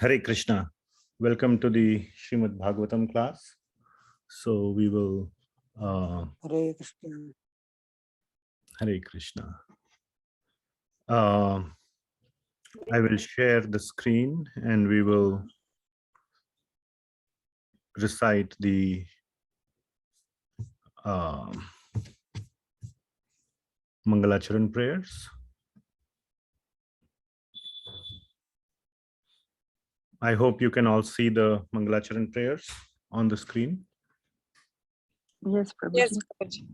Hare Krishna. Welcome to the Srimad Bhagavatam class. So we will Hare Krishna. Hare Krishna. I will share the screen and we will recite the Mangalacharan prayers. I hope you can all see the Mangalacharan prayers on the screen. Yes, Prabhuji. Yes, Prabhuji.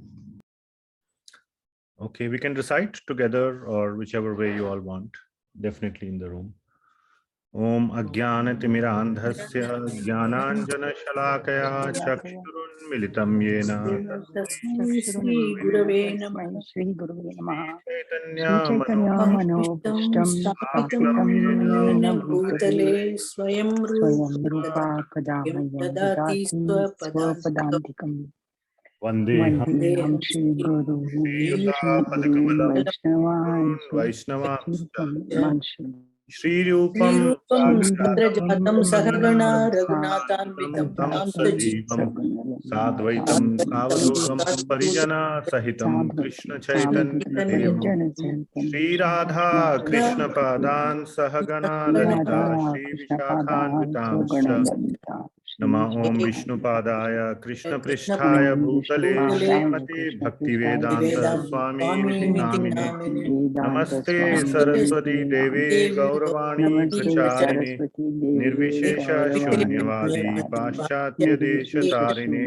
Okay, we can recite together or whichever way you all want, definitely in the room. Om Ajnanatimirandhasya Jnananjana Chakshurunmilitam Yena Shri Gurave Namaha. Shri Gurave Namaha. Chaitanya Manopushtam Stapitam Yena Bhutale Swayam Rupa Kadamayan Dadati Swapadantikam Vandeham Shri Guru Shri Vaishnava Shri Rupam Sadrajatam Sahagana Raghunathanvitam Tam Sajivam Sadvaitam Savadutam Parijana Sahitam Krishna Chaitanya Devam Shri Radha Krishna Padan Sahagana Lalita Shri Vishakhanvitamscha Nama Om Vishnu Padaya Krishna Pristhaya Bhutale Srimate Bhaktivedanta Swami Namine Namaste Saraswati Deve Gauravani Pracharini Nirvishesha Shunyavadi Paschatya Desha Tarine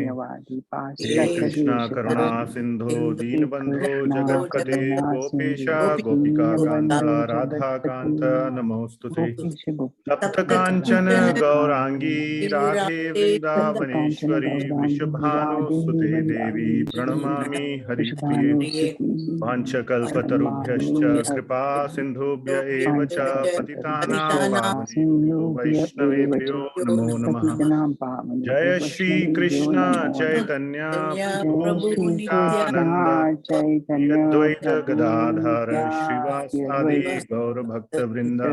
He Krishna Karuna Sindhu Deenabandhu Jagatpate Gopesha Gopika Kanta Radha Kanta Namostute Tapta Kanchana Gaurangi Radhe Vrindavaneshwari Vrishabhanu Sute Devi Pranamami Haripriye Vanchakalpatarubhyascha Kripa Sindhubhya eva cha Patitanam Pavanebhyo Vaishnavebhyo Namo Namaha Jaya Shri Krishna Chaitanya Prabhu Nityananda Advaita Gadadhara Srivasadi Gaura Bhakta Vrinda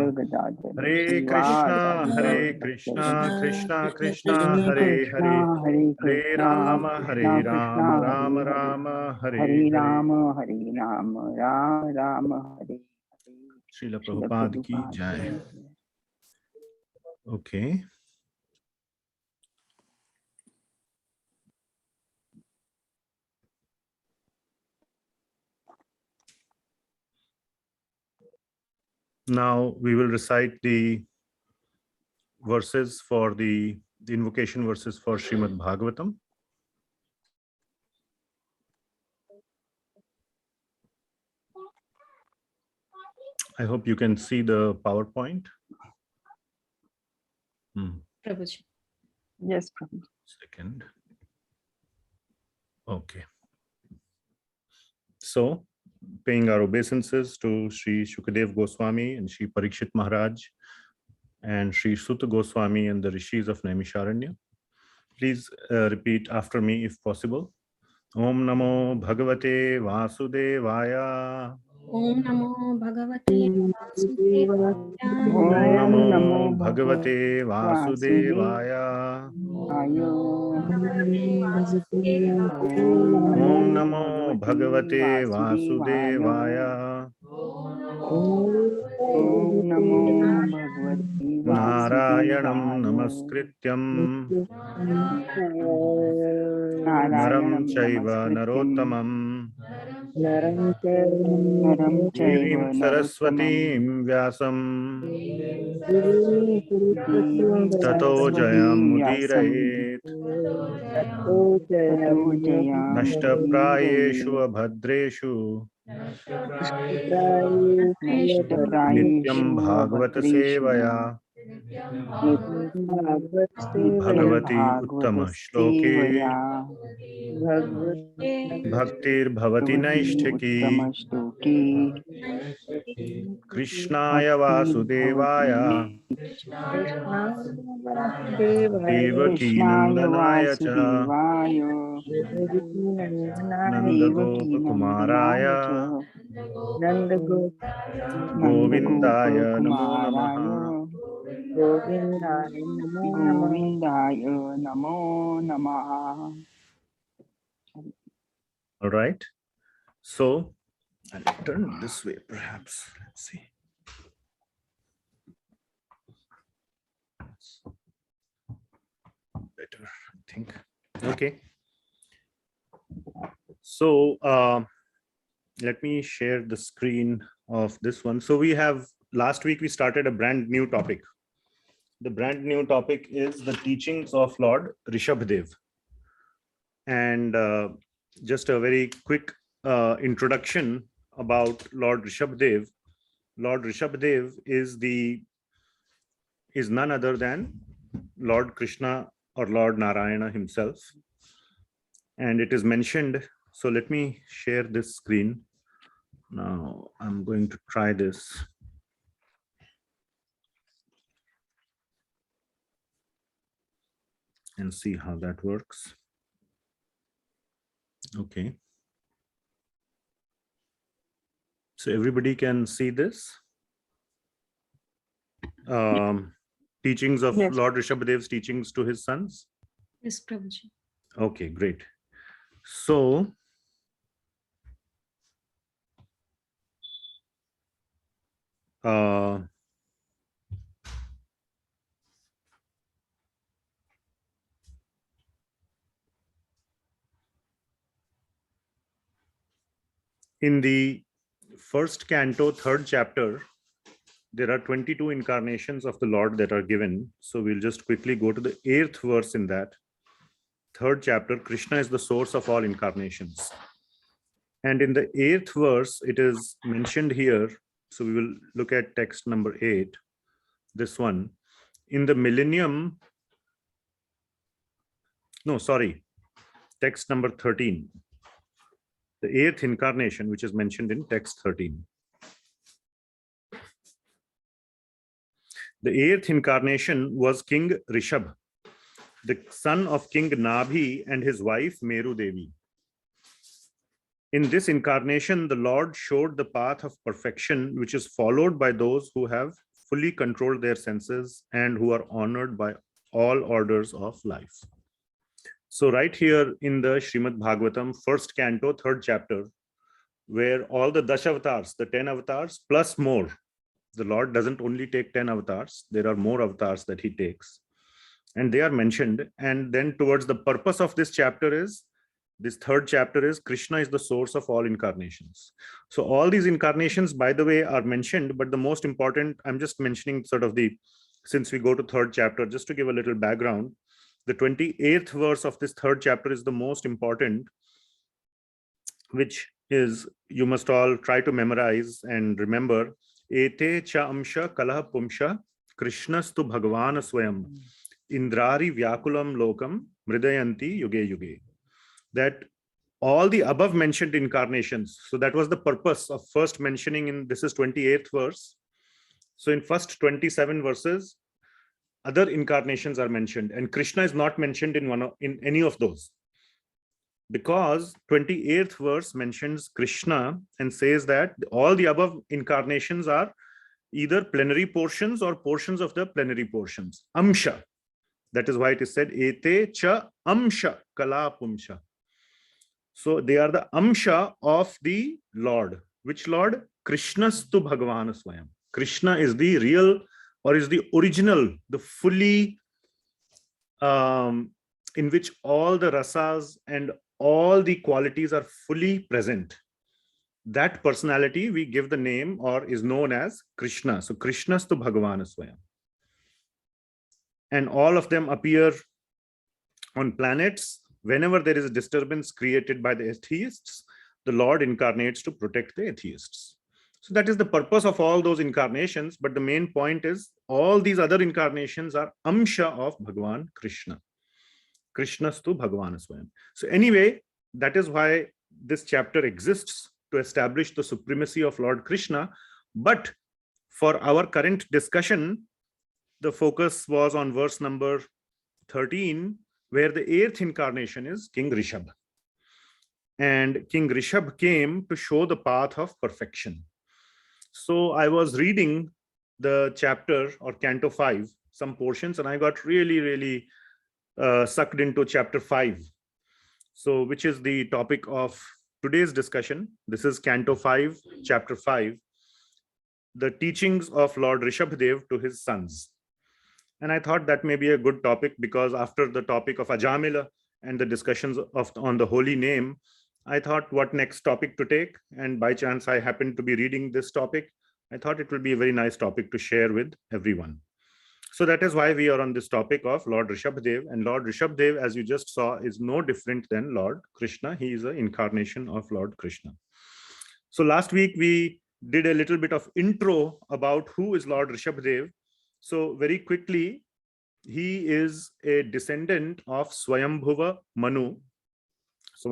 Hare Krishna Krishna Krishna Hare Hare Hare Rama Rama Rama Hare Hare Rama, Hare Rama, Rama Rama, Hare. Srila Prabhupada ki jai. Okay. Now we will recite the verses for the invocation verses for Srimad Bhagavatam. I hope you can see the PowerPoint. Prabhuji. Yes, Prabhuji. Second. Okay. So, paying our obeisances to Sri Shukadev Goswami and Sri Parikshit Maharaj and Sri Sutta Goswami and the Rishis of Naimisharanya. Please repeat after me if possible. Om Namo Bhagavate Vasudevaya. Om Namo Bhagavate Vasudevaya. Om Namo Bhagavate Vasudevaya. Om Namo Bhagavate Vasudevaya. Om Namo Bhagavate Narayanam Namaskrityam Naram Chaiva Narottamam Devim Saraswatim Vyasam Tato Jayam Mudirayet Nashtaprayeshu Abhadreshu Nityam Bhagavata Sevaya Bhagavati Uttama Shloke Bhaktir Bhavati Naishtaki Krishnaya Vasudevaya Devaki Nandanaya Cha Nanda Gopa Kumaraya Govindaya Namo Namaha Govindaya Namo Namah. Govindaya Namo Namah. All right. So I'll turn this way, perhaps. Let's see. Better, I think. Okay. So let me share the screen of this one. So we have, last week we started a brand new topic. The brand new topic is the teachings of Lord Rishabhadeva. And just a very quick introduction about Lord Rishabhadeva. Lord Rishabhadeva is none other than Lord Krishna or Lord Narayana himself. And it is mentioned. So let me share this screen. Now I'm going to try this. And see how that works. Okay. So everybody can see this. Teachings of Yes. Lord Rishabhadeva's teachings to his sons. Yes, Prabhuji. Okay, great. So in the first canto, third chapter, there are 22 incarnations of the Lord that are given. So we'll just quickly go to the 8th verse in that. Third chapter, Krishna is the source of all incarnations. And in the 8th verse, it is mentioned here. So we will look at text number 8, this one. In the millennium, no, sorry, text number 13. The 8th incarnation, which is mentioned in text 13. The 8th incarnation was King Rishabh, the son of King Nabhi and his wife Meru Devi. In this incarnation, the Lord showed the path of perfection, which is followed by those who have fully controlled their senses and who are honored by all orders of life. So right here in the Srimad Bhagavatam, first canto, third chapter, where all the Dashavatars, the 10 avatars plus more, the Lord doesn't only take 10 avatars, there are more avatars that he takes. And they are mentioned. And then towards the purpose of this chapter is, this third chapter is Krishna is the source of all incarnations. So all these incarnations, by the way, are mentioned, but the most important, I'm just mentioning sort of the, since we go to third chapter, just to give a little background, the 28th verse of this third chapter is the most important, which is, you must all try to memorize and remember, Ete cha amsha kalaha pumsha Krishnastu Bhagwan Swayam Indrari Vyakulam Lokam Mridayanti Yuge Yuge. That all the above mentioned incarnations, so that was the purpose of first mentioning in, this is 28th verse. So in first 27 verses, other incarnations are mentioned, and Krishna is not mentioned in any of those. Because 28th verse mentions Krishna and says that all the above incarnations are either plenary portions or portions of the plenary portions. Amsha. That is why it is said, Ete cha amsha kala pumsha. So they are the amsha of the Lord. Which Lord? Krishnastu Bhagwan Swayam. Krishna is the real, or is the original, the fully, in which all the rasas and all the qualities are fully present. That personality we give the name or is known as Krishna. So Krishnastu Bhagwan Swayam. And all of them appear on planets. Whenever there is a disturbance created by the atheists, the Lord incarnates to protect the atheists. So that is the purpose of all those incarnations. But the main point is all these other incarnations are amsha of Bhagwan Krishna. Krishnastu Bhagwan Swayam. So anyway, that is why this chapter exists, to establish the supremacy of Lord Krishna. But for our current discussion, the focus was on verse number 13, where the 8th incarnation is King Rishabh. And King Rishabh came to show the path of perfection. So I was reading the chapter or canto 5, some portions, and I got really sucked into chapter 5. So, which is the topic of today's discussion. This is Canto 5, chapter 5, the teachings of Lord Rishabhadeva to his sons. And I thought that may be a good topic, because after the topic of Ajamila and the discussions on the holy name, I thought what next topic to take. And by chance, I happened to be reading this topic. I thought it would be a very nice topic to share with everyone. So that is why we are on this topic of Lord Rishabhadeva. And Lord Rishabhadeva, as you just saw, is no different than Lord Krishna. He is an incarnation of Lord Krishna. So last week, we did a little bit of intro about who is Lord Rishabhadeva. So very quickly, he is a descendant of Swayambhuva Manu. So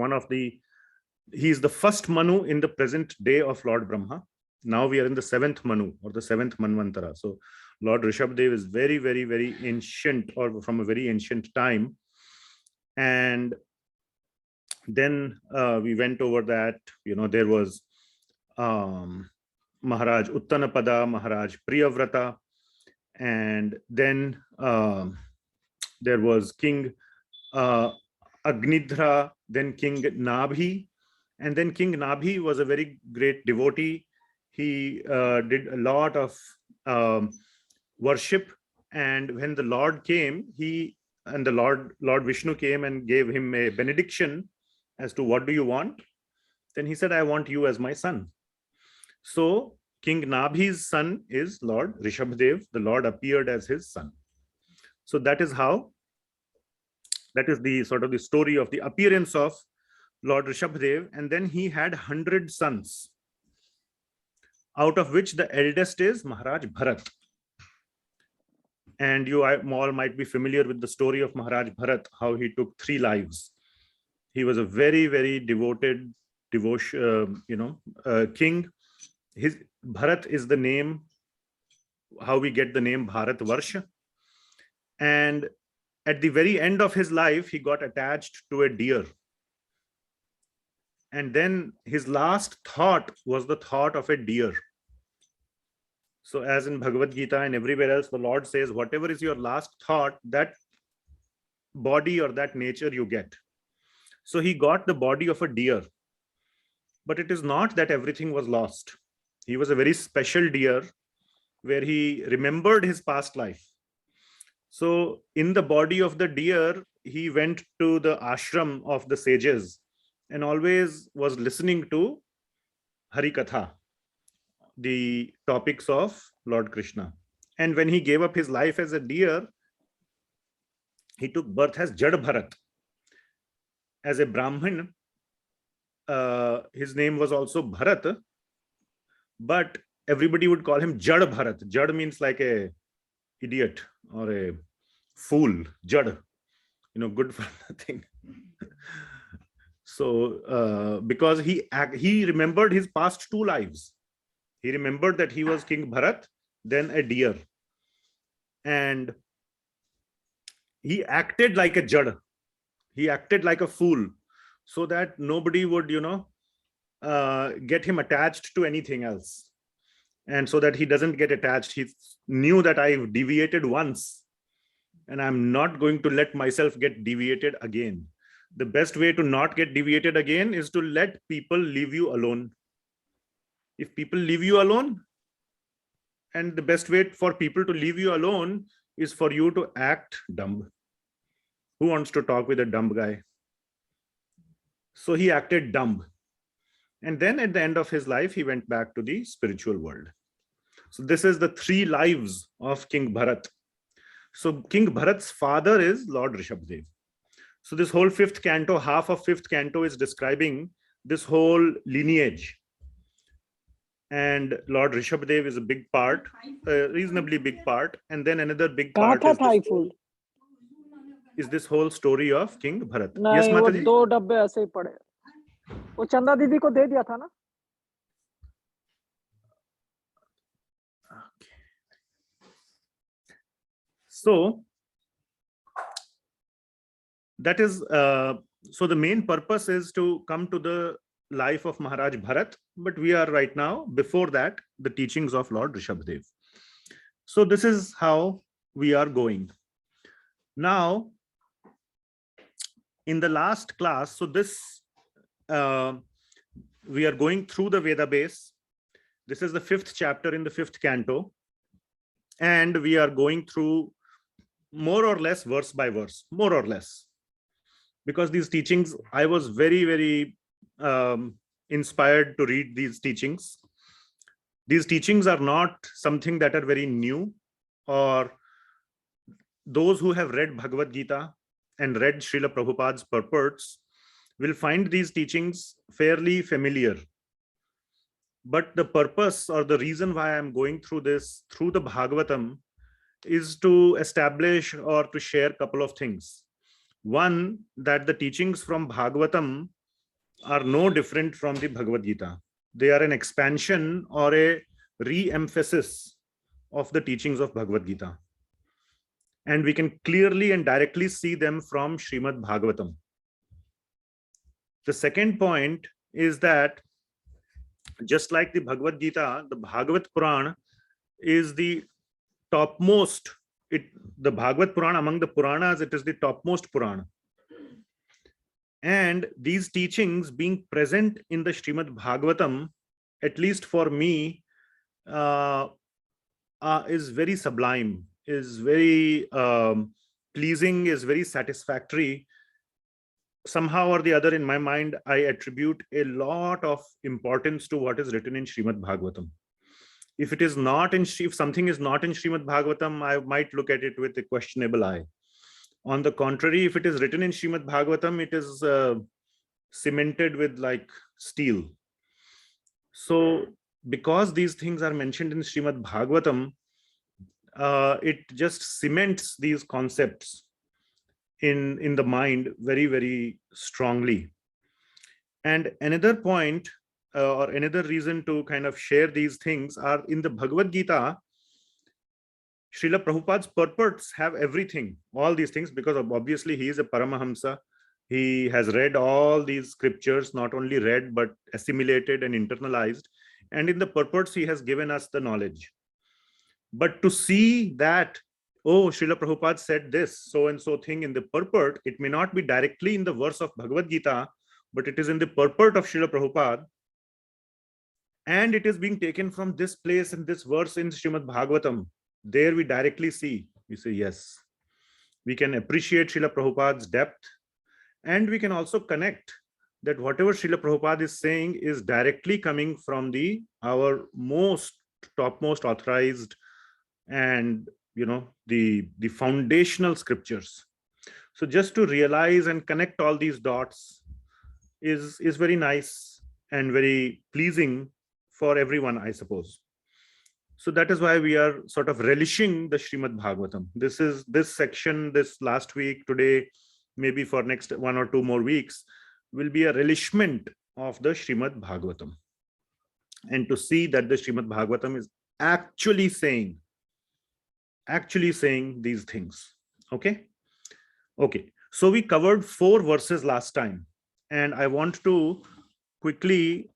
he is the first Manu in the present day of Lord Brahma. Now we are in the 7th Manu, or the 7th Manvantara. So Lord Rishabhadeva is very ancient, or from a very ancient time. And then we went over that, there was Maharaj Uttanapada, Maharaj Priyavrata, and then there was King Agnidhra, then King Nabhi, and then King Nabhi was a very great devotee. He did a lot of worship, and when the Lord came, Lord Vishnu came and gave him a benediction as to what do you want. Then he said, I want you as my son. So King Nabhi's son is Lord Rishabhadeva. The Lord appeared as his son. So that is the sort of the story of the appearance of Lord Rishabhadeva. And then he had 100 sons, out of which the eldest is Maharaj Bharata. And you all might be familiar with the story of Maharaj Bharata, how he took 3 lives. He was a very devoted king. His Bharat is the name, how we get the name Bharat Varsha. And at the very end of his life, he got attached to a deer. And then his last thought was the thought of a deer. So as in Bhagavad Gita and everywhere else, the Lord says, whatever is your last thought, that body or that nature you get. So he got the body of a deer. But it is not that everything was lost. He was a very special deer where he remembered his past life. So in the body of the deer, he went to the ashram of the sages and always was listening to Harikatha, the topics of Lord Krishna. And when he gave up his life as a deer, he took birth as Jad Bharat. As a Brahmin, his name was also Bharat, but everybody would call him Jad Bharat. Jad means like a idiot or a fool. Jad, good for nothing. So because he remembered his past 2 lives. He remembered that he was King Bharat, then a deer. And he acted like a Jad. He acted like a fool, so that nobody would, get him attached to anything else. And so that he doesn't get attached, he knew that I've deviated once and I'm not going to let myself get deviated again. The best way to not get deviated again is to let people leave you alone. If people leave you alone, and the best way for people to leave you alone is for you to act dumb. Who wants to talk with a dumb guy? So he acted dumb. And then at the end of his life, he went back to the spiritual world. So this is the 3 lives of King Bharat. So King Bharat's father is Lord Rishabhadeva. So this whole 5th canto, half of 5th canto is describing this whole lineage. And Lord Rishabhadeva is a big part, a reasonably big part. And then another big part is this whole story of King Bharat. Yes, Mataji? 2 डब्बे ऐसे ही पड़े, वो चंदा दीदी को दे दिया था ना. So that is so the main purpose is to come to the life of Maharaj Bharat, but we are right now before that the teachings of Lord Rishabhadeva. So this is how we are going. Now, in the last class, so this, we are going through the Veda base. This is the 5th chapter in the 5th canto. And we are going through more or less verse by verse, more or less. Because these teachings, I was very, very inspired to read these teachings. These teachings are not something that are very new, or those who have read Bhagavad Gita and read Srila Prabhupada's purports will find these teachings fairly familiar. But the purpose or the reason why I'm going through this, through the Bhagavatam, is to establish or to share a couple of things. One, that the teachings from Bhagavatam are no different from the Bhagavad Gita. They are an expansion or a re-emphasis of the teachings of Bhagavad Gita. And we can clearly and directly see them from Srimad Bhagavatam. The second point is that just like the Bhagavad Gita, the Bhagavad Purana is the topmost. The Bhagavad Purana, among the Puranas, it is the topmost Purana. And these teachings being present in the Srimad Bhagavatam, at least for me, is very sublime, is very pleasing, is very satisfactory. Somehow or the other, in my mind, I attribute a lot of importance to what is written in Srimad Bhagavatam. If it is not in, if something is not in Srimad Bhagavatam, I might look at it with a questionable eye. On the contrary, if it is written in Srimad Bhagavatam, it is cemented with like steel. So because these things are mentioned in Srimad Bhagavatam, it just cements these concepts in the mind very, very strongly. And another point or another reason to kind of share these things are in the Bhagavad Gita, Srila Prabhupada's purports have everything, all these things, because obviously he is a Paramahamsa. He has read all these scriptures, not only read, but assimilated and internalized. And in the purports, he has given us the knowledge. But to see that, oh, Srila Prabhupada said this, so and so thing in the purport, it may not be directly in the verse of Bhagavad Gita, but it is in the purport of Srila Prabhupada. And it is being taken from this place and this verse in Srimad Bhagavatam. There we directly see, we say, yes, we can appreciate Srila Prabhupada's depth, and we can also connect that whatever Srila Prabhupada is saying is directly coming from our topmost authorized and the foundational scriptures. So just to realize and connect all these dots is very nice and very pleasing for everyone, I suppose. So that is why we are sort of relishing the Srimad Bhagavatam. This section, this last week, today, maybe for next 1 or 2 more weeks, will be a relishment of the Srimad Bhagavatam. And to see that the Srimad Bhagavatam is actually saying these things. Okay. So we covered 4 verses last time, and I want to quickly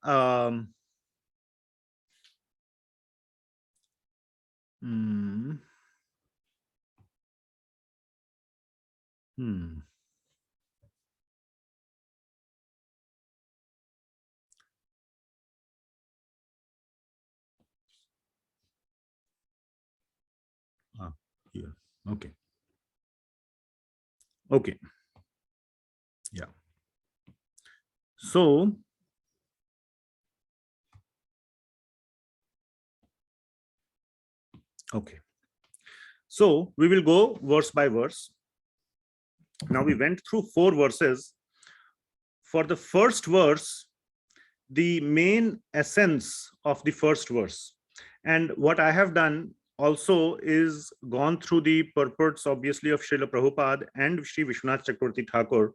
here. Okay. Yeah. So okay. So we will go verse by verse. Now we went through 4 verses. For the first verse, the main essence of the first verse, and what I have done also is gone through the purports, obviously, of Srila Prabhupada and Sri Vishwanath Chakravarti Thakur.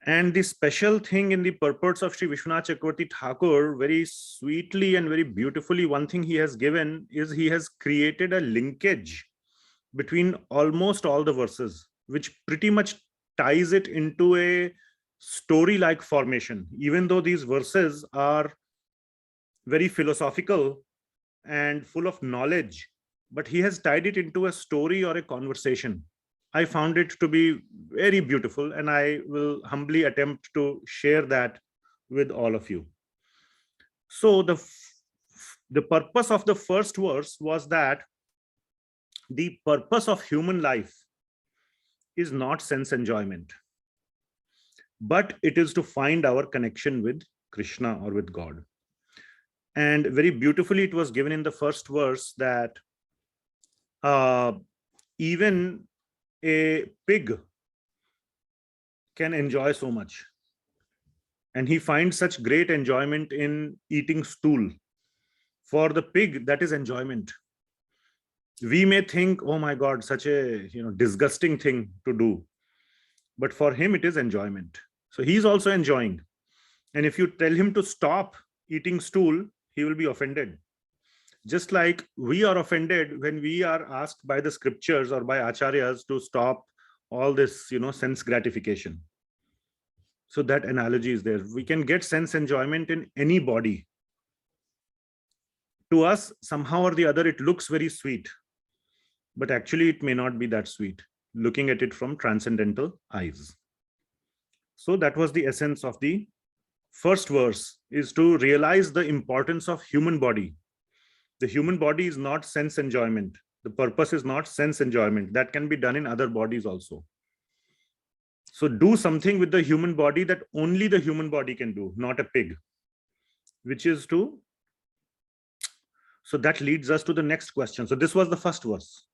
And the special thing in the purports of Sri Vishwanath Chakravarti Thakur, very sweetly and very beautifully, one thing he has given is he has created a linkage between almost all the verses, which pretty much ties it into a story-like formation. Even though these verses are very philosophical and full of knowledge, but he has tied it into a story or a conversation. I found it to be very beautiful, and I will humbly attempt to share that with all of you. So the purpose of the first verse was that the purpose of human life is not sense enjoyment, but it is to find our connection with Krishna or with God. And very beautifully it was given in the first verse that even a pig can enjoy so much, and he finds such great enjoyment in eating stool. For the pig, that is enjoyment. We may think, oh my God, such a disgusting thing to do, but for him it is enjoyment. So he's also enjoying. And if you tell him to stop eating stool, he will be offended. Just like we are offended when we are asked by the scriptures or by acharyas to stop all this sense gratification. So that analogy is there. We can get sense enjoyment in any body. To us, somehow or the other, it looks very sweet, but actually it may not be that sweet, looking at it from transcendental eyes. So that was the essence of the first verse, is to realize the importance of human body. The human body is not sense enjoyment. The purpose is not sense enjoyment. That can be done in other bodies also. So do something with the human body that only the human body can do, not a pig, which is to. So that leads us to the next question. So this was the first verse.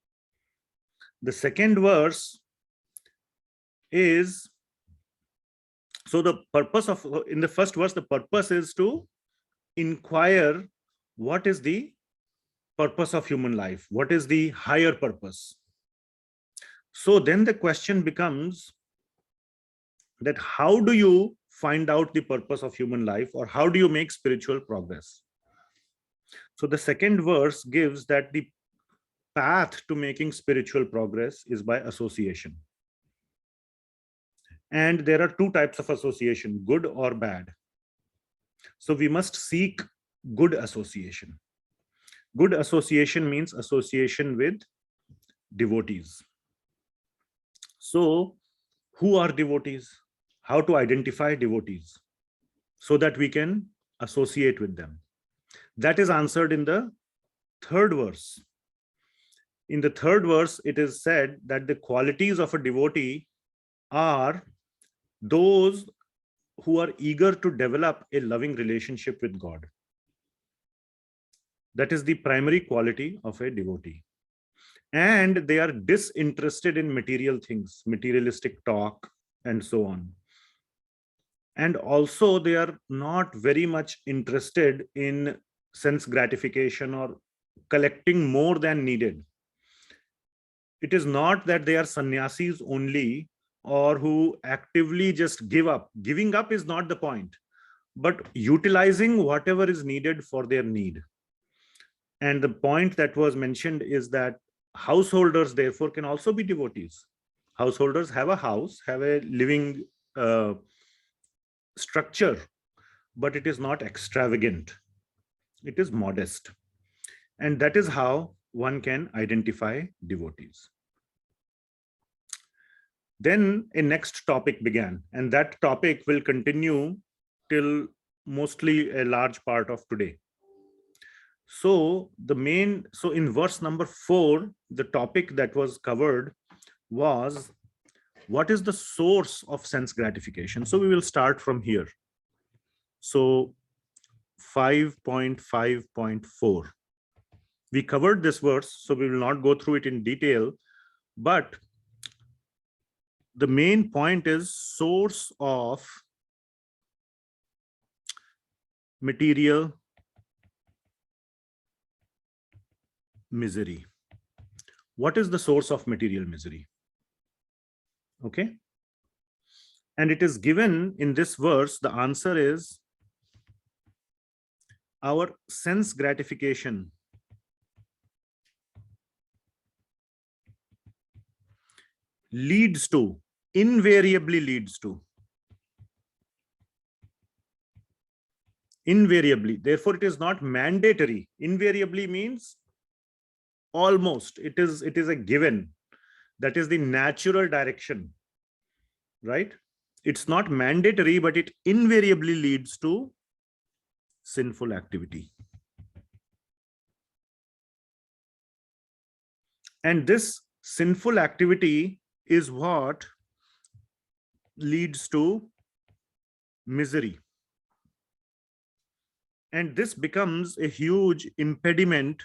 The second verse is, so the purpose of, in the first verse, the purpose is to inquire what is the purpose of human life, what is the higher purpose. So then the question becomes that how do you find out the purpose of human life, or how do you make spiritual progress? So the second verse gives that the path to making spiritual progress is by association. And there are two types of association, good or bad. So we must seek good association. Good association means association with devotees. So who are devotees? How to identify devotees so that we can associate with them? That is answered in the third verse. In the third verse, it is said that the qualities of a devotee are those who are eager to develop a loving relationship with God. That is the primary quality of a devotee. And they are disinterested in material things, materialistic talk, and so on. And also they are not very much interested in sense gratification or collecting more than needed. It is not that they are sannyasis only, or who actively just give up. Giving up is not the point, but utilizing whatever is needed for their need. And the point that was mentioned is that householders therefore can also be devotees. Householders have a house, have a living structure, but it is not extravagant. It is modest. And that is how one can identify devotees. Then a next topic began, and that topic will continue till mostly a large part of today. So in verse number 4, the topic that was covered was, what is the source of sense gratification? So we will start from here. So 5.5.4. We covered this verse, so we will not go through it in detail, but the main point is source of material misery. What is the source of material misery? Okay. And it is given in this verse, the answer is our sense gratification invariably leads to. Invariably. Therefore, it is not mandatory. Invariably means almost, it is a given. That is the natural direction, right? It's not mandatory, but it invariably leads to sinful activity. And this sinful activity is what leads to misery. And this becomes a huge impediment.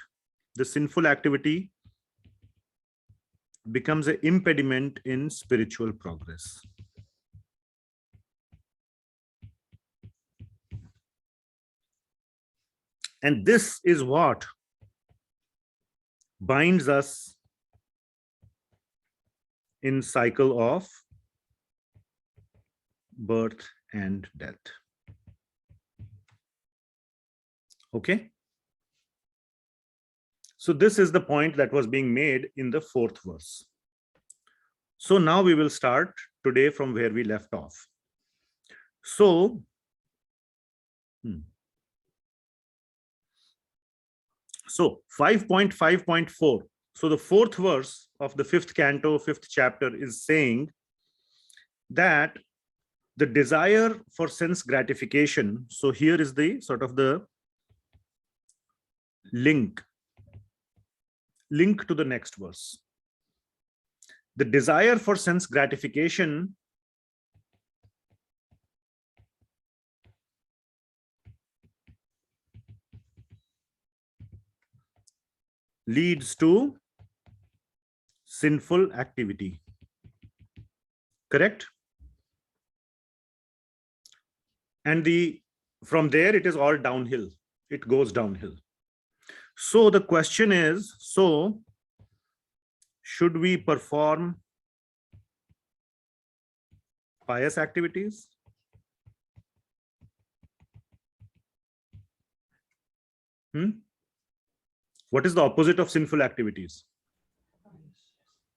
The sinful activity becomes an impediment in spiritual progress. And this is what binds us in cycle of birth and death. Okay. So this is the point that was being made in the 4th verse. So now we will start today from where we left off. So, so 5.5.4. So the 4th verse of the 5th canto, 5th chapter is saying that the desire for sense gratification. So here is the sort of the link to the next verse. The desire for sense gratification leads to sinful activity. Correct? And from there it is all downhill. It goes downhill. So the question is, so should we perform pious activities? What is the opposite of sinful activities?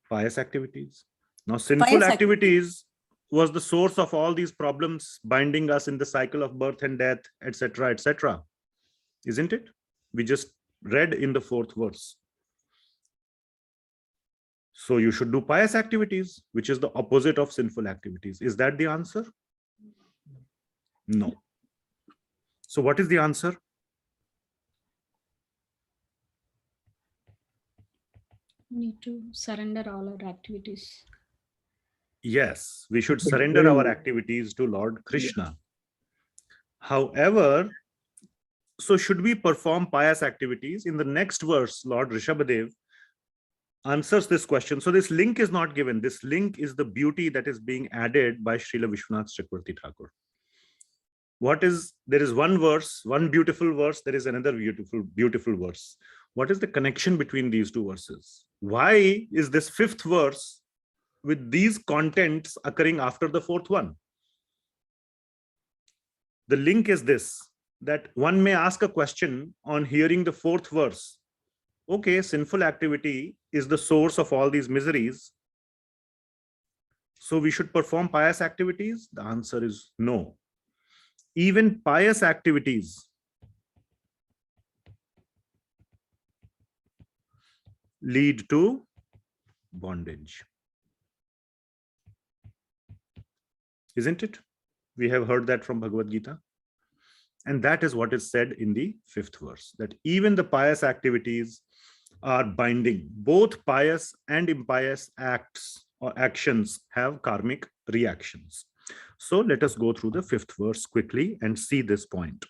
Pious activities. Now, sinful activities was the source of all these problems binding us in the cycle of birth and death, etc., etc. Isn't it? We just read in the 4th verse. So you should do pious activities, which is the opposite of sinful activities. Is that the answer? No. So what is the answer? Need to surrender all our activities. Yes, we should surrender our activities to Lord Krishna. However, so should we perform pious activities? In the next verse, Lord Rishabhadeva answers this question. So this link is not given. This link is the beauty that is being added by Srila Vishwanath Chakravarti Thakur. There is one verse, one beautiful verse, there is another beautiful verse. What is the connection between these two verses? Why is this 5th verse with these contents occurring after the 4th one? The link is this, that one may ask a question on hearing the 4th verse. Okay, sinful activity is the source of all these miseries. So we should perform pious activities? The answer is no. Even pious activities lead to bondage. Isn't it? We have heard that from Bhagavad Gita. And that is what is said in the 5th verse, that even the pious activities are binding. Both pious and impious acts or actions have karmic reactions. So let us go through the 5th verse quickly and see this point.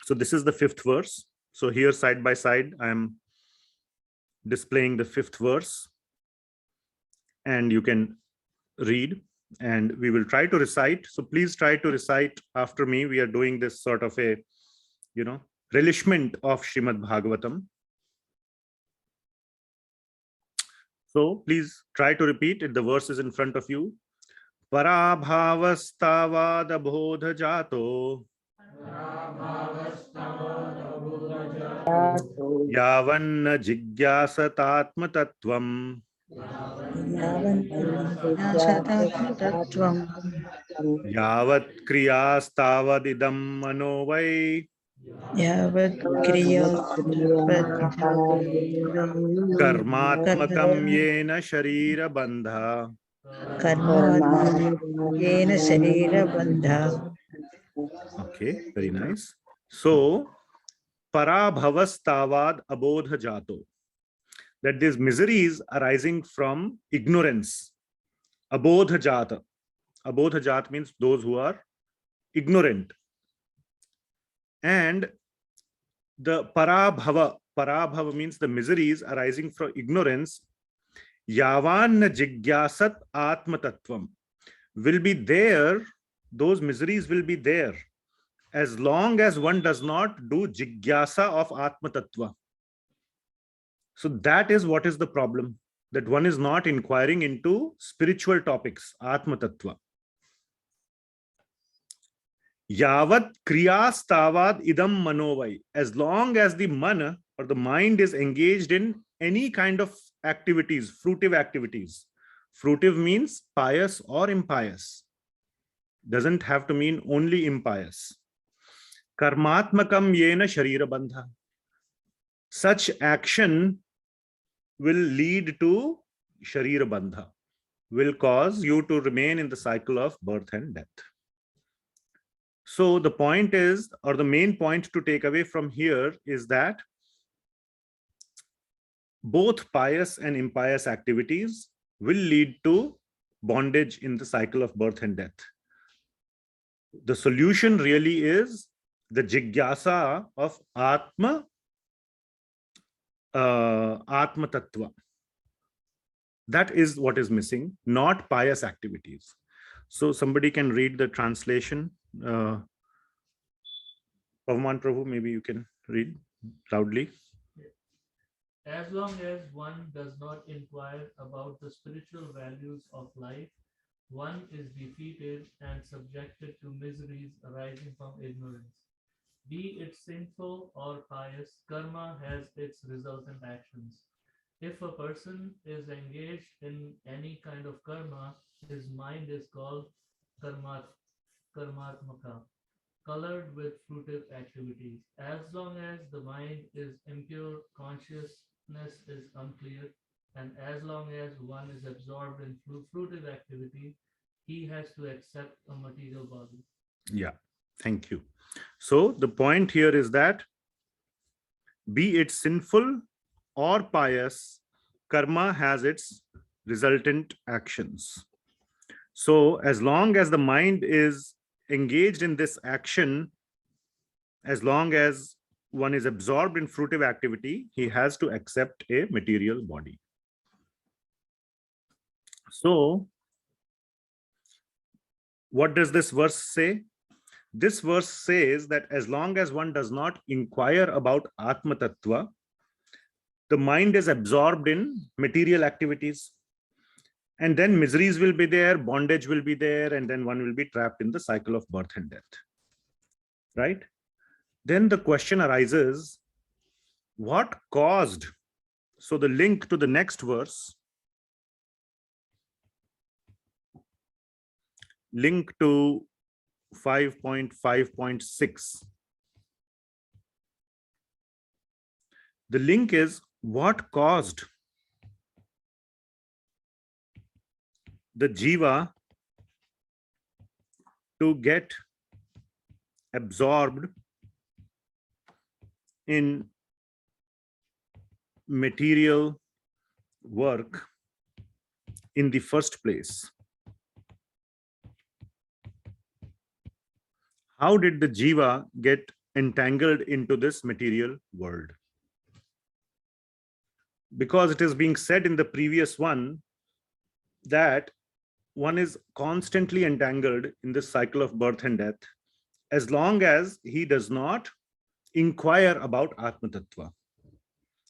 So this is the 5th verse. So here side by side, I am displaying the 5th verse, and you can read, and we will try to recite. So please try to recite after me. We are doing this sort of a, relishment of Srimad Bhagavatam. So please try to repeat it. The verse is in front of you. Parabhavastavad bodha jato yavanna jigyasatatma tattvam yavat kriyastavadidam manovai Yavat kriya Karmatmakam yena sharira bandha. karma yena sharira bandha. Okay, very nice. So, parabhavastavad abodha jato. That these miseries arising from ignorance. Abodha jata. Abodha jat means those who are ignorant. And the parabhava means the miseries arising from ignorance. Yavan jigyasat atma tattvam will be there. Those miseries will be there as long as one does not do jigyasa of atma tattva. So that is what is the problem, that one is not inquiring into spiritual topics, atma tattva. Yavat kriyas tavad idam manovai. As long as the mana or the mind is engaged in any kind of activities, fruitive activities. Fruitive means pious or impious. Doesn't have to mean only impious. Karmatmakam yena sharira bandha. Such action will lead to sharira bandha, will cause you to remain in the cycle of birth and death. So the point is, or the main point to take away from here is that both pious and impious activities will lead to bondage in the cycle of birth and death. The solution really is the jigyasa of Atma Tattva. That is what is missing, not pious activities. So somebody can read the translation. Bhagwan Prabhu, maybe you can read loudly. As long as one does not inquire about the spiritual values of life, one is defeated and subjected to miseries arising from ignorance. Be it sinful or pious, karma has its resultant actions. If a person is engaged in any kind of karma, his mind is called karmatmaka, colored with fruitive activities. As long as the mind is impure, consciousness is unclear, and as long as one is absorbed in fruitive activity, he has to accept a material body. Yeah, thank you. So the point here is that be it sinful or pious, karma has its resultant actions. So as long as the mind is engaged in this action, as long as one is absorbed in fruitive activity, he has to accept a material body. So what does this verse say? This verse says that as long as one does not inquire about Atma Tattva, the mind is absorbed in material activities. And then miseries will be there, bondage will be there, and then one will be trapped in the cycle of birth and death. Right? Then the question arises, what caused? So the link to the next verse, link to 5.5.6. The link is what caused the jiva to get absorbed in material work in the first place. How did the jiva get entangled into this material world? Because it is being said in the previous one that one is constantly entangled in this cycle of birth and death as long as he does not inquire about Atma Tattva.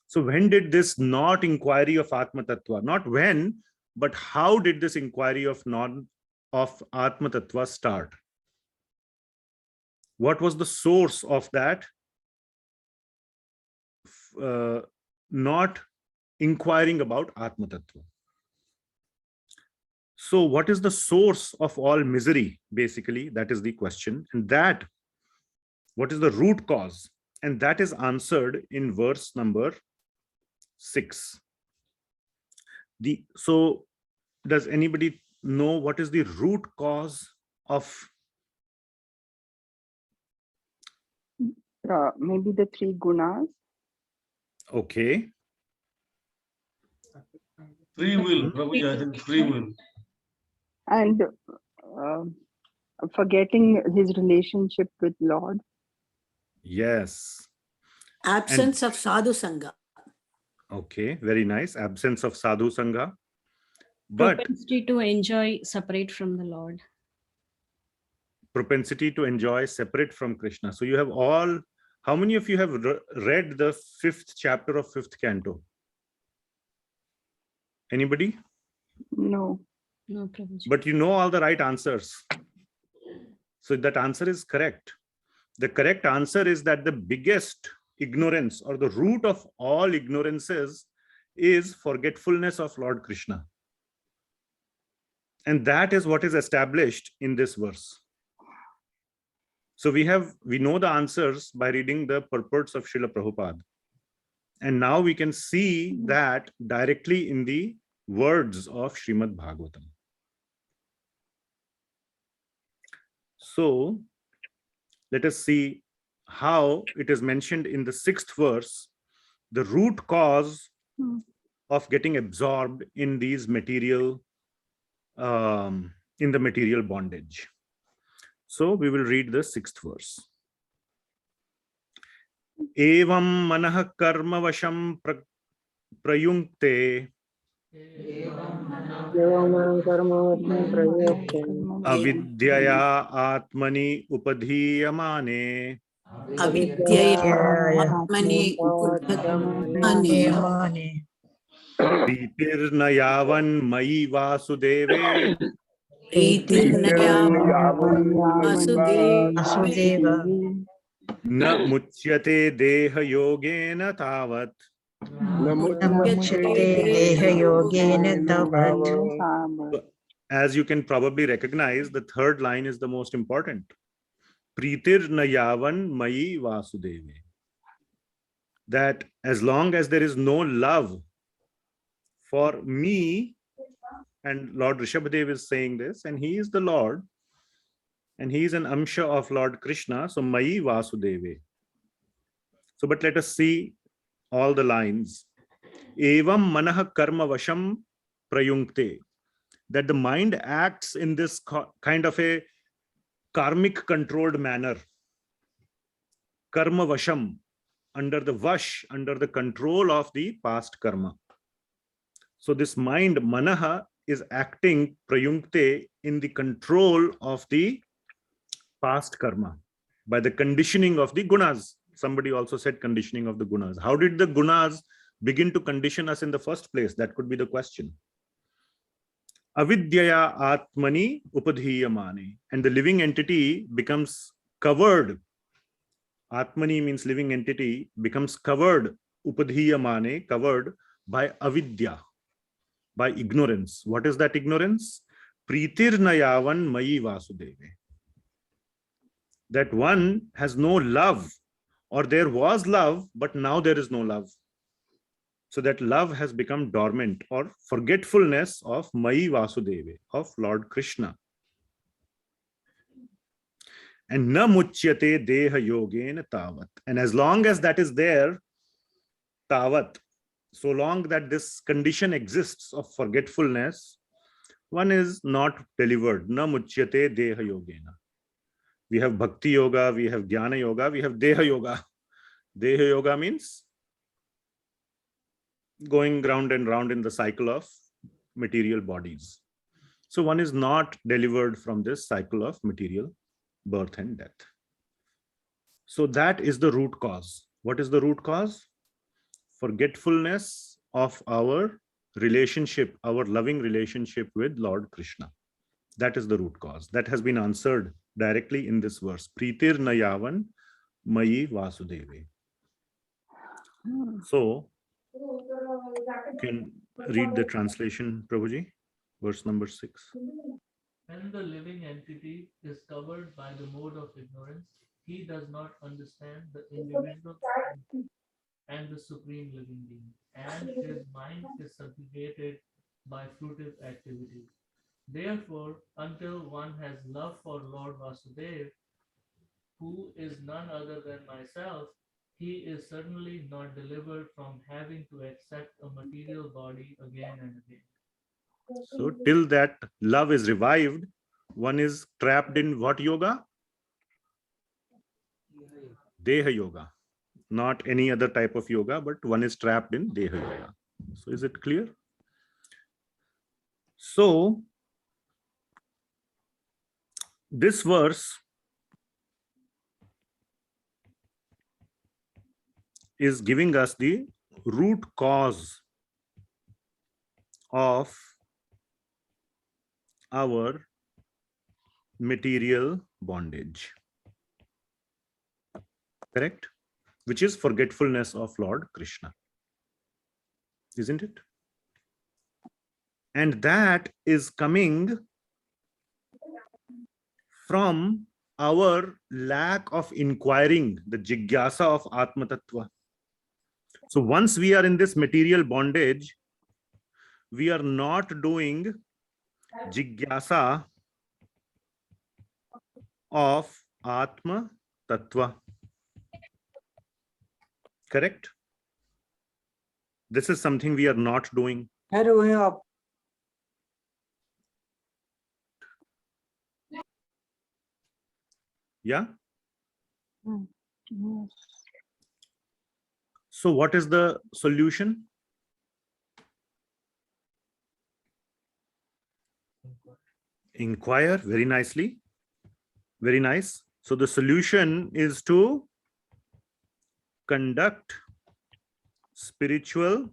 So when did this not inquiry of Atma Tattva, not when, but how did this inquiry of Atma Tattva start? What was the source of that not inquiring about Atma Tattva? So what is the source of all misery? Basically, that is the question. And that What is the root cause? And that is answered in verse number 6. So does anybody know what is the root cause of? Maybe the three gunas. Okay. Free will, Prabhuji, I think free will. And forgetting his relationship with Lord. Yes. Absence of sadhu sangha. Okay, very nice. Absence of sadhu sangha. But Propensity to enjoy separate from the Lord. propensity to enjoy separate from Krishna. So you have all, how many of you have read the 5th chapter of 5th canto? Anybody? No. No, Prabhuji. But you know all the right answers. So that answer is correct. The correct answer is that the biggest ignorance or the root of all ignorances is forgetfulness of Lord Krishna. And that is what is established in this verse. So we know the answers by reading the purports of Srila Prabhupada. And now we can see that directly in the words of Srimad Bhagavatam. So let us see how it is mentioned in the 6th verse, the root cause of getting absorbed in these material, in the material bondage. So we will read the 6th verse. Evam manah karma vasham prayunkte avidyaya atmani upadhiyamane Avidyaya atmani upadhyamane Pritirna yavan mayi vasudeve Pritirnaya Vasudeva na muchyate deha yogena tavat. As you can probably recognize, the third line is the most important. Pritirna yavan mayi vasudeve. That as long as there is no love for me, and Lord Rishabhadeva is saying this, and he is the Lord, and he is an amsha of Lord Krishna, so mayi vasudeve. So, but let us see all the lines. Evam manah karma vasham prayunkte. That the mind acts in this kind of a karmic controlled manner. Karma vasham, under the vash, under the control of the past karma. So this mind, manaha, is acting prayunkte in the control of the past karma by the conditioning of the gunas. Somebody also said conditioning of the gunas. How did the gunas begin to condition us in the first place? That could be the question. Avidyaya atmani upadhiyamane. And the living entity becomes covered. Atmani means living entity becomes covered. Upadhiyamane, covered by avidya, by ignorance. What is that ignorance? Pritirna yavan mayi vasudeve. That one has no love, or there was love, but now there is no love. So that love has become dormant, or forgetfulness of mayi vasudeve, of Lord Krishna. And na muchyate deha yogena tavat. And as long as that is there, tavat, so long that this condition exists of forgetfulness, one is not delivered. Na muchyate deha yogena. We have bhakti yoga, we have jnana yoga, we have deha yoga. Deha yoga means going round and round in the cycle of material bodies. So one is not delivered from this cycle of material birth and death. So that is the root cause. What is the root cause? Forgetfulness of our relationship, our loving relationship with Lord Krishna. That is the root cause. That has been answered directly in this verse. Pritir nayavan mayi vasudeve. So, you can read the translation, Prabhuji, verse number 6. When the living entity is covered by the mode of ignorance, he does not understand the individual and the supreme living being, and his mind is subjugated by fruitive activities. Therefore, until one has love for Lord Vasudeva, who is none other than myself, he is certainly not delivered from having to accept a material body again and again. So till that love is revived, one is trapped in what yoga? Deha yoga. Not any other type of yoga, but one is trapped in Deha yoga. So is it clear? So this verse is giving us the root cause of our material bondage. Correct? Which is forgetfulness of Lord Krishna. Isn't it? And that is coming from our lack of inquiring, the jigyasa of Atma Tattva. So once we are in this material bondage, we are not doing jigyasa of Atma Tattva. Correct? This is something we are not doing. Yeah? Yes. So what is the solution? Inquire very nicely. Very nice. So the solution is to conduct spiritual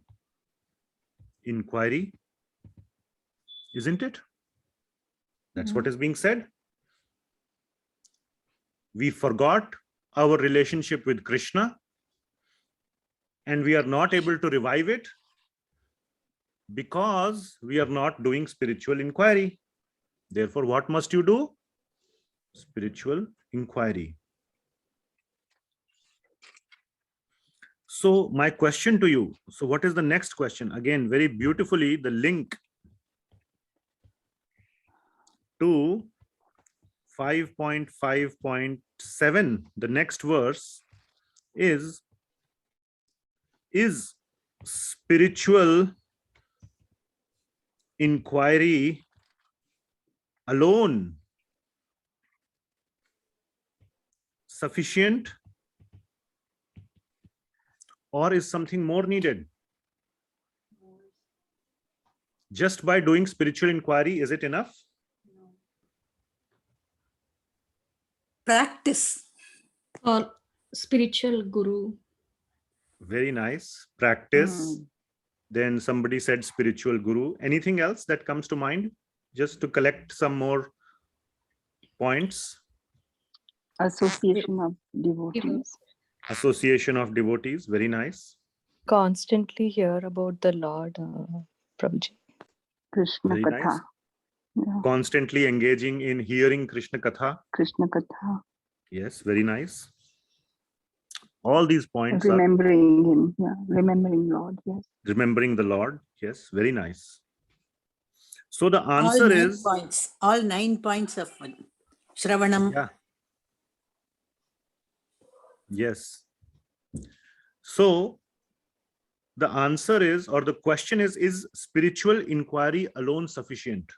inquiry. Isn't it? That's what is being said. We forgot our relationship with Krishna and we are not able to revive it because we are not doing spiritual inquiry. Therefore, what must you do? Spiritual inquiry. So my question to you, so what is the next question? Again, very beautifully, the link to 5.5.7, the next verse is spiritual inquiry alone sufficient, or is something more needed? Just by doing spiritual inquiry, is it enough? Practice. Or spiritual guru. Very nice. Practice. Then somebody said spiritual guru. Anything else that comes to mind? Just to collect some more points. Association of devotees. Association of devotees. Very nice. Constantly hear about the Lord, Prabhuji. Krishna Very Katha. nice. Yeah. Constantly engaging in hearing Krishna Katha. Krishna Katha. Yes, very nice. All these points are Remembering him. Yeah. Remembering Lord. Yes. remembering the Lord. Yes, very nice. So the All answer 9 is points. All 9 points of Shravanam. yeah. Yes. So the answer is, or the question is spiritual inquiry alone sufficient?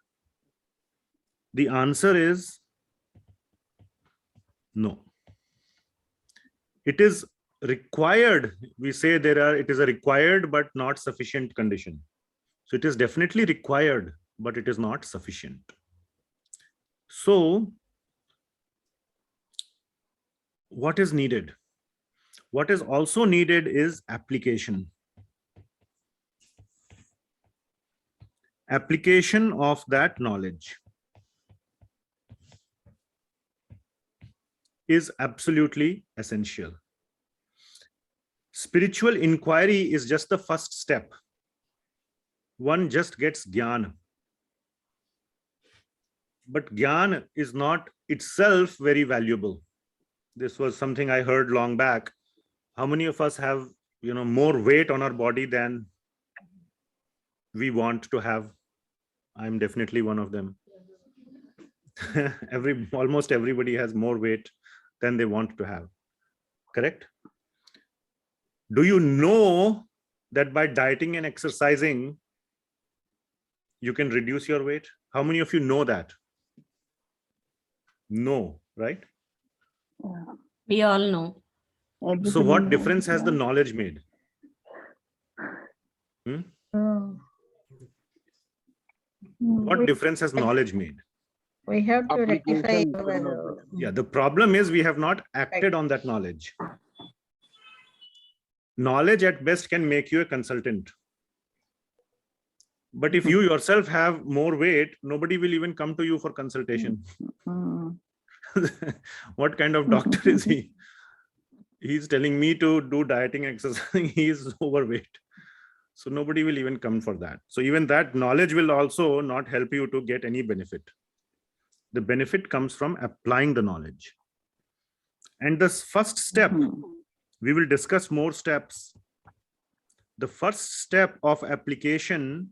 The answer is no. It is required. We say it is a required but not sufficient condition. So it is definitely required, but it is not sufficient. So what is needed? What is also needed is application. Application of that knowledge is absolutely essential. Spiritual inquiry is just the first step. One just gets jnana. But jnana is not itself very valuable. This was something I heard long back. How many of us have, more weight on our body than we want to have? I'm definitely one of them. Almost everybody has more weight than they want to have. Correct? Do you know that by dieting and exercising, you can reduce your weight? How many of you know that? No, right? Yeah. We all know. So Everybody what knows, difference has the yeah. knowledge made? What difference has knowledge made? We have to rectify Application could not our. Yeah, the problem is we have not acted on that knowledge. Knowledge at best can make you a consultant. But if you yourself have more weight, nobody will even come to you for consultation. Mm. What kind of doctor is he? He's telling me to do dieting, exercising. He is overweight. So nobody will even come for that. So even that knowledge will also not help you to get any benefit. The benefit comes from applying the knowledge. And this first step, we will discuss more steps. The first step of application,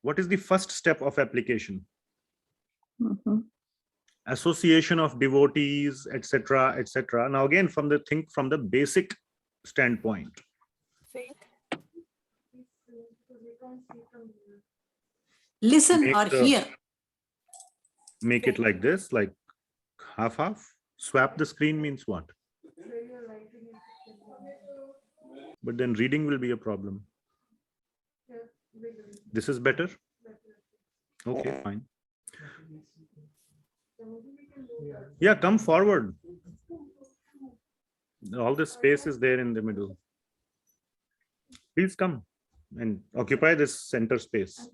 what is the first step of application? Mhm. Association of devotees, etc., etc. Now again, from the basic standpoint. Listen Make or hear. Make it like this, like half. Swap the screen means what? But then reading will be a problem. This is better? Okay, fine. Yeah, come forward. All the space is there in the middle. Please come and occupy this center space.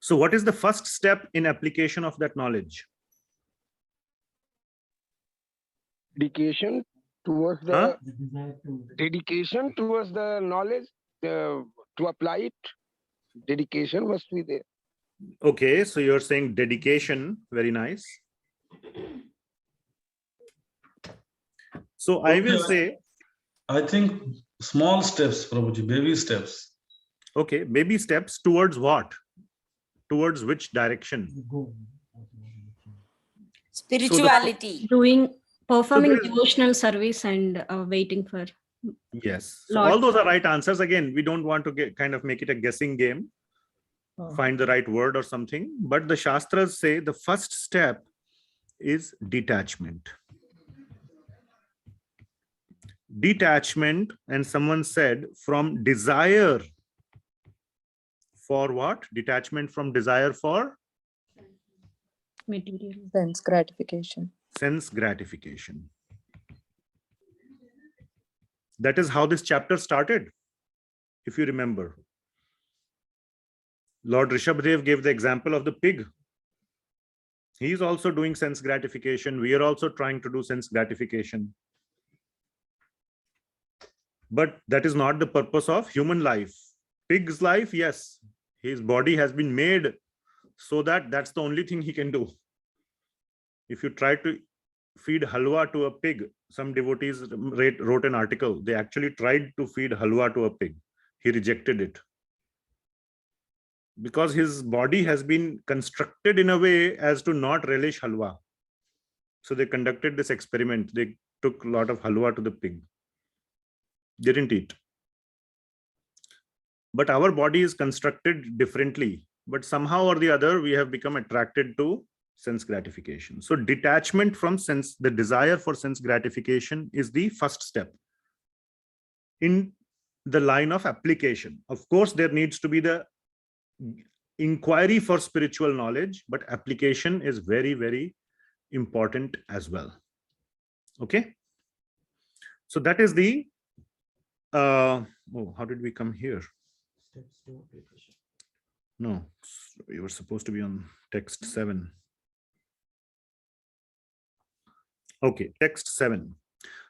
So what is the first step in application of that knowledge? dedication towards the Huh? dedication towards the knowledge to apply it. Dedication must be there. Okay, so you're saying dedication. Very nice. So I will say, I think small steps, Prabhuji, baby steps. okay, baby steps towards what? Towards which direction? Spirituality. Performing there's- devotional service and waiting for Yes. So Lord. all those are right answers. Again, we don't want to make it a guessing game. Find the right word or something. But the Shastras say the first step is detachment. Detachment, and someone said, from desire for what? Detachment from desire for material. Sense gratification. sense gratification. That is how this chapter started, if you remember. Lord Rishabhadeva gave the example of the pig. He is also doing sense gratification. We are also trying to do sense gratification. But that is not the purpose of human life. Pig's life, yes, his body has been made so that that's the only thing he can do. If you try to feed halwa to a pig, some devotees wrote an article. They actually tried to feed halwa to a pig. He rejected it, because his body has been constructed in a way as to not relish halwa. So they conducted this experiment. They took a lot of halwa to the pig. Didn't eat. But our body is constructed differently. But somehow or the other, we have become attracted to sense gratification. So detachment from sense, the desire for sense gratification, is the first step in the line of application. Of course, there needs to be the inquiry for spiritual knowledge, but application is very, very important as well. Okay. So that is the, how did we come here? No, we were supposed to be on text 7. Okay, text 7.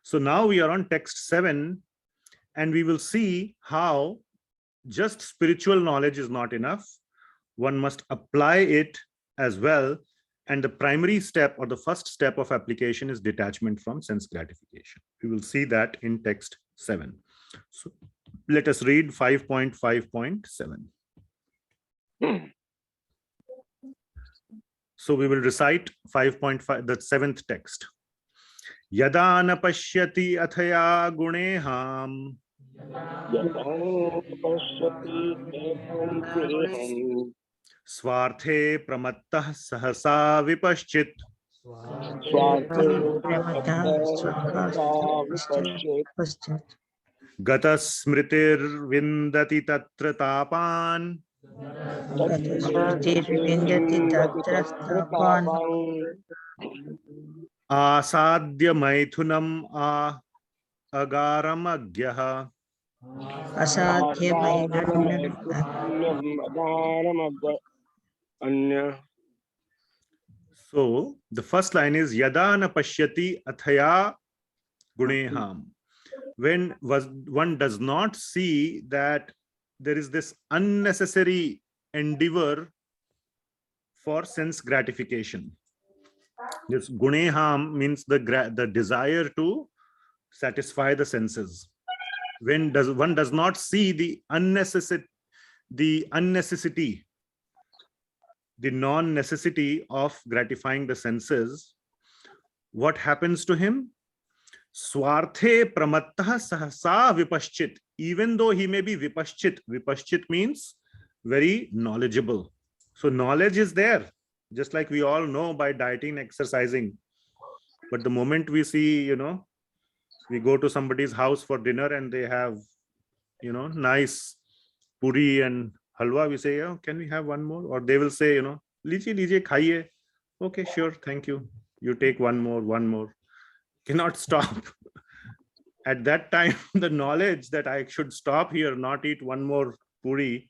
So now we are on text 7, and we will see how just spiritual knowledge is not enough. One must apply it as well. And the primary step or the first step of application is detachment from sense gratification. We will see that in text 7. So let us read 5.5.7. So we will recite 5.5, the 7th text. Yada na pashyati athaya guneham Swarte pramattah sahasa vipaschit Gata smritir vindati tatra tapan Asadya maithunam agaram agyaha. So the first line is Yada na pashyati athaya guneham. When one does not see that there is this unnecessary endeavor for sense gratification. This guneham means the desire to satisfy the senses. When one does not see the unnecessity, the non-necessity of gratifying the senses, what happens to him? Swarte pramattah sahasa vipaschit. Even though he may be vipaschit. Vipaschit means very knowledgeable. So knowledge is there, just like we all know by dieting, exercising. But the moment we see, we go to somebody's house for dinner and they have, nice puri and halwa, we say, oh, can we have one more? Or they will say, lijiye khaiye. Okay, sure, thank you. You take one more. Cannot stop. At that time, the knowledge that I should stop here, not eat one more puri,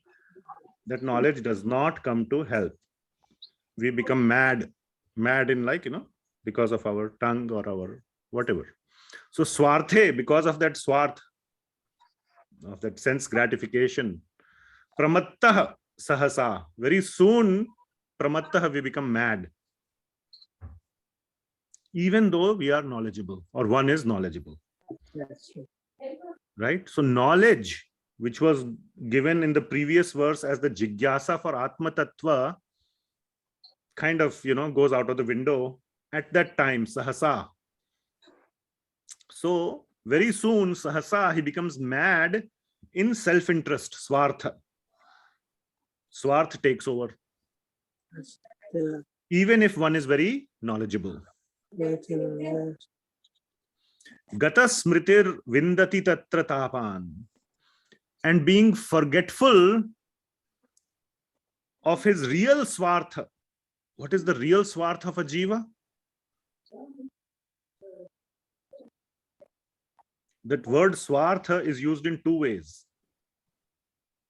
that knowledge does not come to help. We become mad in because of our tongue or our whatever. So swarte, because of that swarth, of that sense gratification, pramattah sahasa, very soon pramattah, we become mad. Even though we are knowledgeable or one is knowledgeable. Right? So knowledge, which was given in the previous verse as the jigyasa for Atma Tattva, kind of, goes out of the window at that time, sahasa. So very soon, sahasa, he becomes mad in self-interest, swartha. Swarth takes over. Even if one is very knowledgeable. Gata smritir vindati tatra tapan. And being forgetful of his real swartha. What is the real swartha of a jiva? That word swartha is used in two ways.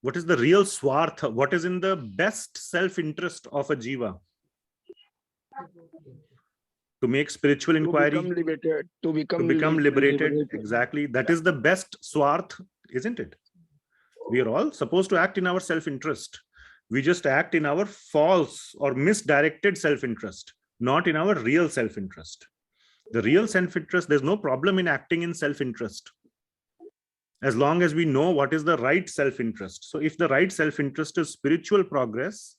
What is the real swartha? What is in the best self-interest of a jiva? To make spiritual inquiry, to become liberated. Exactly. That is the best swarth, isn't it? We are all supposed to act in our self-interest. We just act in our false or misdirected self-interest, not in our real self-interest. The real self-interest, there's no problem in acting in self-interest, as long as we know what is the right self-interest. So if the right self-interest is spiritual progress,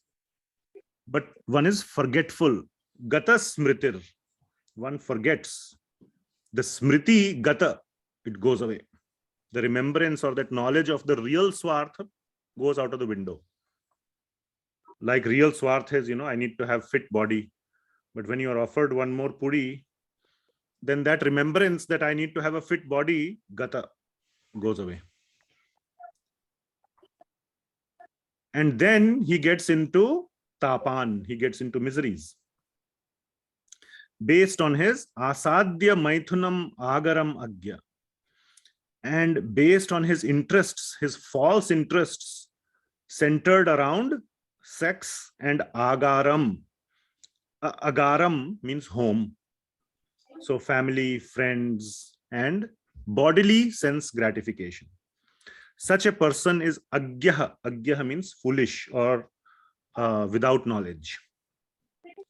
but one is forgetful, gata smritir, one forgets, the smriti gata, it goes away. The remembrance or that knowledge of the real swartha goes out of the window. Like real swartha is, I need to have fit body. But when you are offered one more puri, then that remembrance that I need to have a fit body, gata, goes away. And then he gets into tapan, he gets into miseries. Based on his asadya maithunam agaram agya. And based on his interests, his false interests centered around sex and agaram. Agaram means home. So family, friends, and bodily sense gratification. Such a person is agyaha. Agyaha means foolish or without knowledge.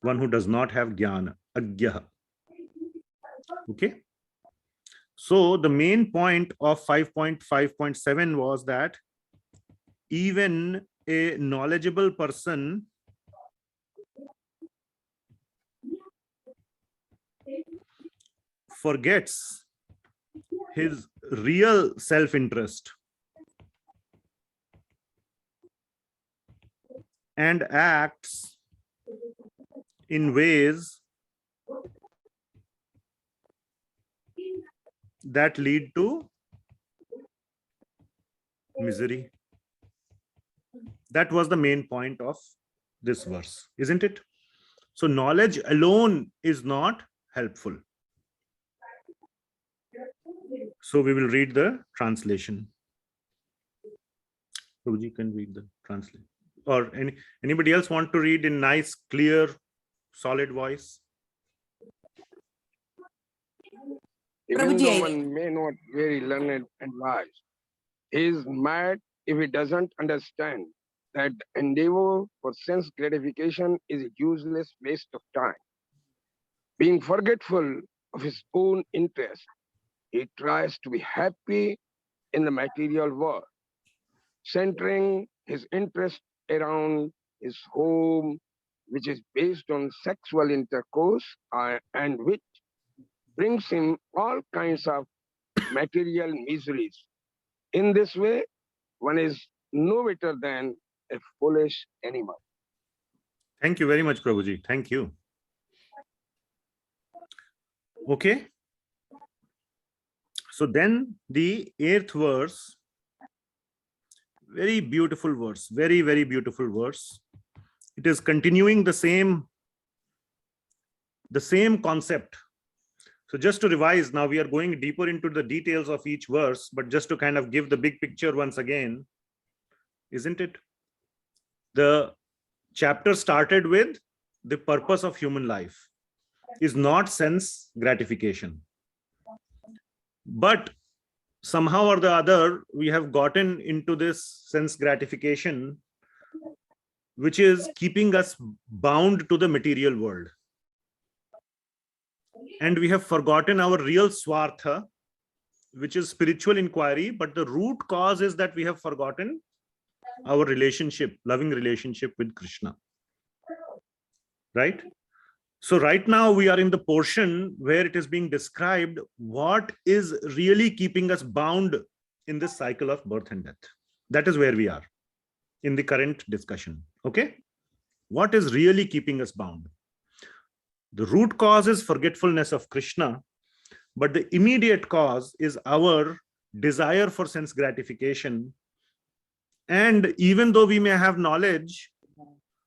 one who does not have jnana, agyaha. Okay. So the main point of 5.5.7 was that even a knowledgeable person forgets his real self-interest and acts in ways that lead to misery. That was the main point of this verse, isn't it? So knowledge alone is not helpful. So we will read the translation. Prabhuji can read the translation. Or anybody else want to read in nice, clear, solid voice? Even Prabhuji, though one may not very learned and wise, he is mad if he doesn't understand that endeavor for sense gratification is a useless waste of time. Being forgetful of his own interest, he tries to be happy in the material world, centering his interest around his home, which is based on sexual intercourse and which brings him all kinds of material miseries. In this way, one is no better than a foolish animal. Thank you very much, Prabhuji. Thank you. Okay. So then the 8th verse, very beautiful verse, very, very beautiful verse. It is continuing the same concept. So just to revise, now we are going deeper into the details of each verse, but just to kind of give the big picture once again, isn't it? The chapter started with the purpose of human life is not sense gratification. But somehow or the other, we have gotten into this sense gratification, which is keeping us bound to the material world. And we have forgotten our real swartha, which is spiritual inquiry. But the root cause is that we have forgotten our relationship, loving relationship with Krishna. Right? So right now we are in the portion where it is being described what is really keeping us bound in this cycle of birth and death. That is where we are in the current discussion. Okay? What is really keeping us bound? The root cause is forgetfulness of Krishna, but the immediate cause is our desire for sense gratification. And even though we may have knowledge,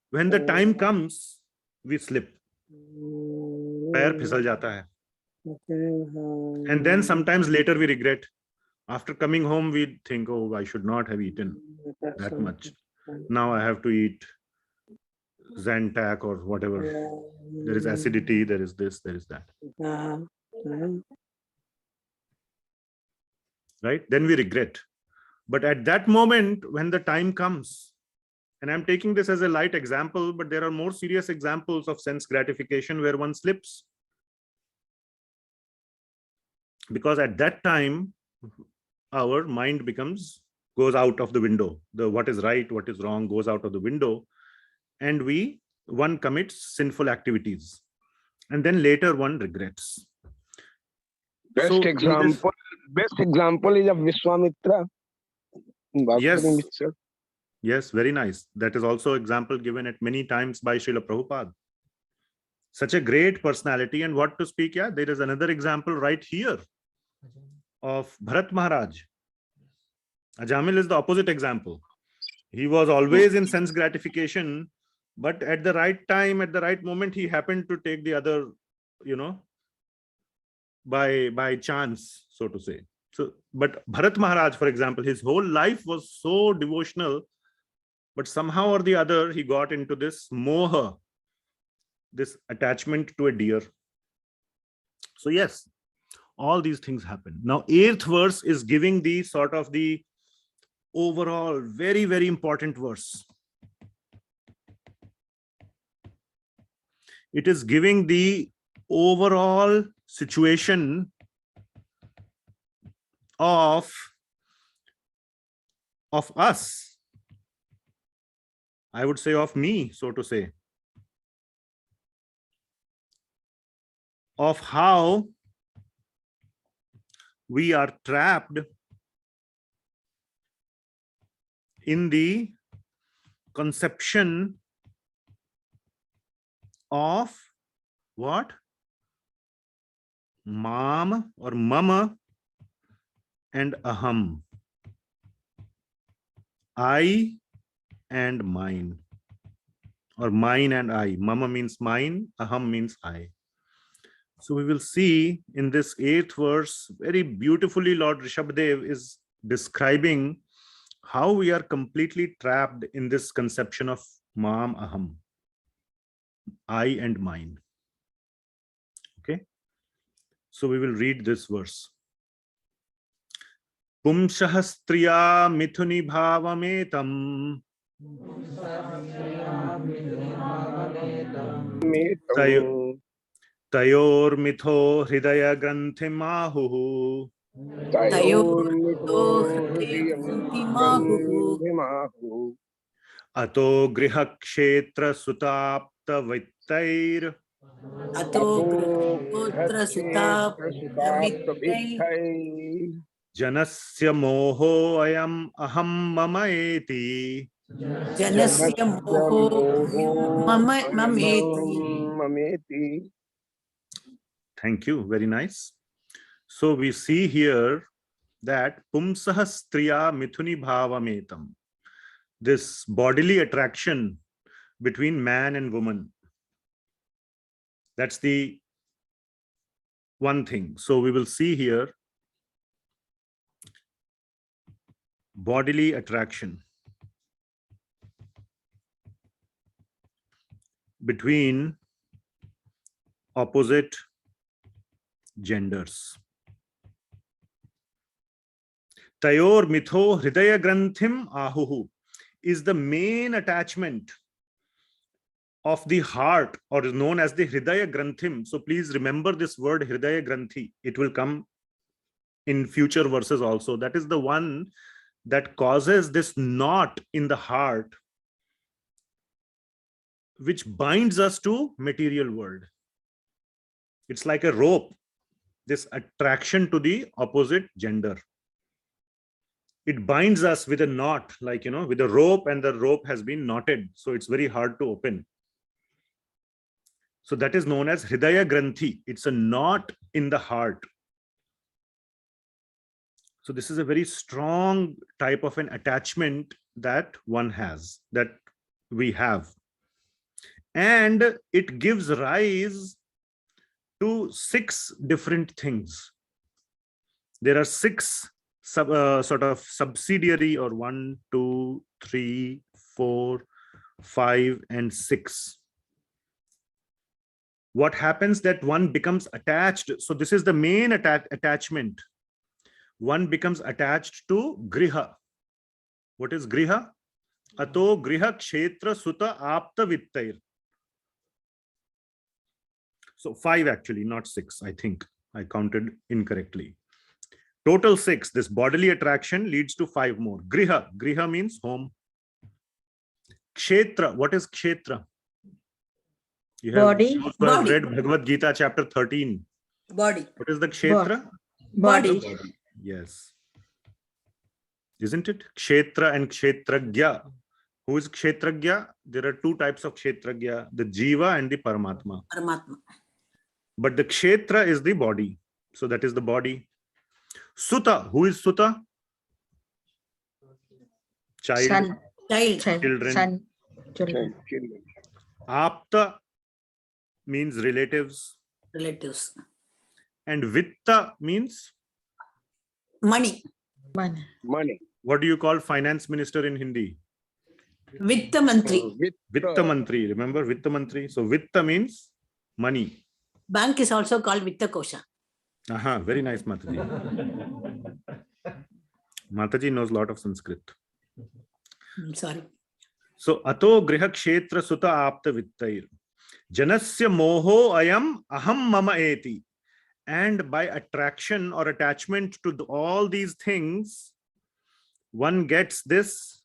when the time comes, we slip. पैर फिसल जाता है. And then sometimes later we regret. After coming home, we think, oh, I should not have eaten that much. Now I have to eat Zantac or whatever. There is acidity, there is this, there is that. Right? Then we regret. But at that moment, when the time comes, and I'm taking this as a light example, but there are more serious examples of sense gratification where one slips. Because at that time, our mind goes out of the window. The what is right, what is wrong goes out of the window. And one commits sinful activities. And then later one regrets. Best example is of Vishwamitra. Yes. Yes, very nice. That is also example given at many times by Srila Prabhupada. Such a great personality. And what to speak, yeah, there is another example right here of Bharat Maharaj. Ajamil is the opposite example. He was always in sense gratification, but at the right time, at the right moment, he happened to take the other, by chance, so to say. So, but Bharat Maharaj, for example, his whole life was so devotional, but somehow or the other, he got into this moha, this attachment to a deer. So yes, all these things happen. Now, 8th verse is giving the sort of the overall very, very important verse. It is giving the overall situation of us. I would say of me, so to say. Of how we are trapped in the conception of what? Mam or mama and aham. I and mine, or mine and I. Mama means mine, aham means I. So we will see in this 8th verse, very beautifully Lord Rishabhadeva is describing how we are completely trapped in this conception of mam, aham, I and mine. Okay, so we will read this verse. Pumshahastriya mithuni bhavametam tayor mitho hridaya granthim ahuhu ato griha kshetra sutapta vittair janasya moho ayam aham mama eti. Thank you. Very nice. So we see here that pumsaha striya mithuni bhavametam, this bodily attraction between man and woman. That's the one thing. So we will see here bodily attraction between opposite genders. Tayor mitho hridaya granthim ahuhu is the main attachment of the heart, or is known as the hridaya granthim. So please remember this word hridaya granthi. It will come in future verses also. That is the one that causes this knot in the heart, which binds us to material world. It's like a rope, this attraction to the opposite gender. It binds us with a knot, like, with a rope, and the rope has been knotted. So it's very hard to open. So that is known as hridaya granthi. It's a knot in the heart. So this is a very strong type of an attachment that one has, that we have. And it gives rise to 6 different things. There are 6 sort of subsidiary, or 1, 2, 3, 4, 5, and 6. What happens that one becomes attached? So this is the main attachment. One becomes attached to griha. What is griha? Ato griha kshetra sutta apta vittair. So 5 actually, not 6. I think I counted incorrectly. Total 6. This bodily attraction leads to 5 more. Griha. Griha means home. Kshetra. What is kshetra? You have Body. Body. read Bhagavad Gita chapter 13. Body. What is the kshetra? Body. Yes. Isn't it? Kshetra and kshetragya. Who is kshetragya? There are 2 types of kshetragya, the jiva and the paramatma. Paramatma. But the kshetra is the body. So that is the body. Suta. Who is suta? Child. Son. Child. Children. Son. Children. Apta means relatives. Relatives. And vitta means? Money. Money. What do you call finance minister in Hindi? Vitta mantri. Vitta mantri. Remember Vitta mantri? So vitta means money. Bank is also called Vitta Kosha. Aha, very nice, Mataji. Mataji knows a lot of Sanskrit. Sorry. So ato griha kshetra sutta apta vittair. Janasya moho ayam aham mama eti. And by attraction or attachment to all these things, one gets this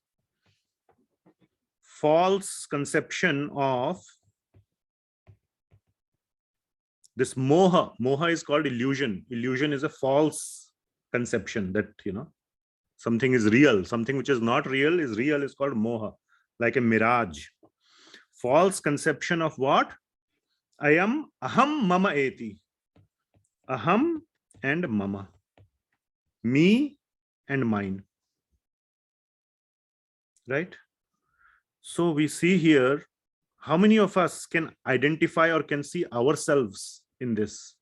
false conception of this moha. Moha is called illusion. Illusion is a false conception that, something is real. Something which is not real is called moha, like a mirage. False conception of what? I am aham mama eti. Aham and mama. Me and mine. Right? So we see here, how many of us can identify or can see ourselves in this?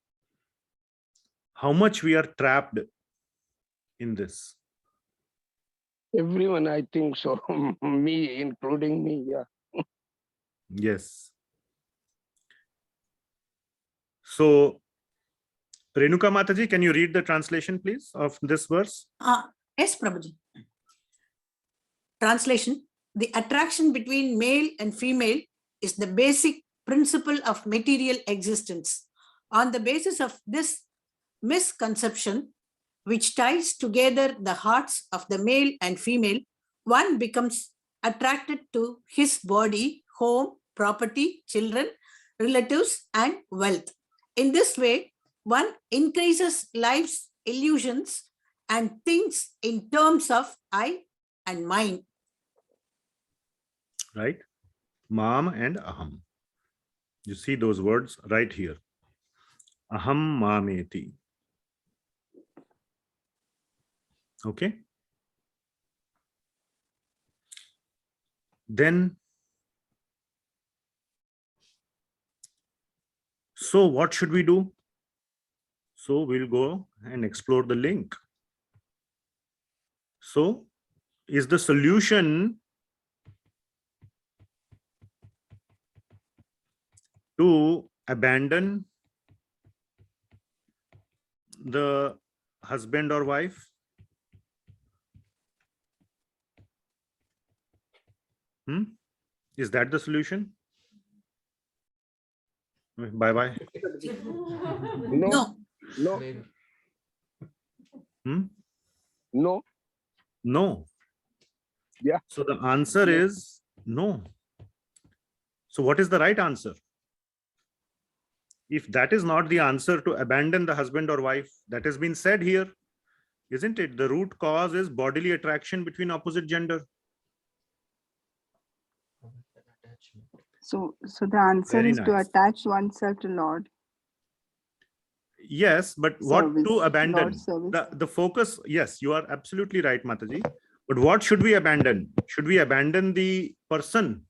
How much we are trapped in this? Everyone, I think so. Me, including me, yeah. Yes. So, Renuka Mataji, can you read the translation, please, of this verse? Yes, Prabhuji. Translation. The attraction between male and female is the basic principle of material existence. On the basis of this misconception, which ties together the hearts of the male and female, one becomes attracted to his body, home, property, children, relatives, and wealth. In this way, one increases life's illusions and thinks in terms of I and mine. Right? Mam and aham. You see those words right here. Aham mameti. Okay. Then, so what should we do? So we'll go and explore the link. So, is the solution to abandon the husband or wife? Is that the solution? Bye-bye. No. No. No. No. Yeah. So the answer is no. So what is the right answer? If that is not the answer to abandon the husband or wife, that has been said here, isn't it? The root cause is bodily attraction between opposite gender. So the answer Very is to nice. attach oneself to Lord. Yes, but what Service, to abandon? Lord's service. The focus, yes, you are absolutely right, Mataji. But what should we abandon? Should we abandon the person?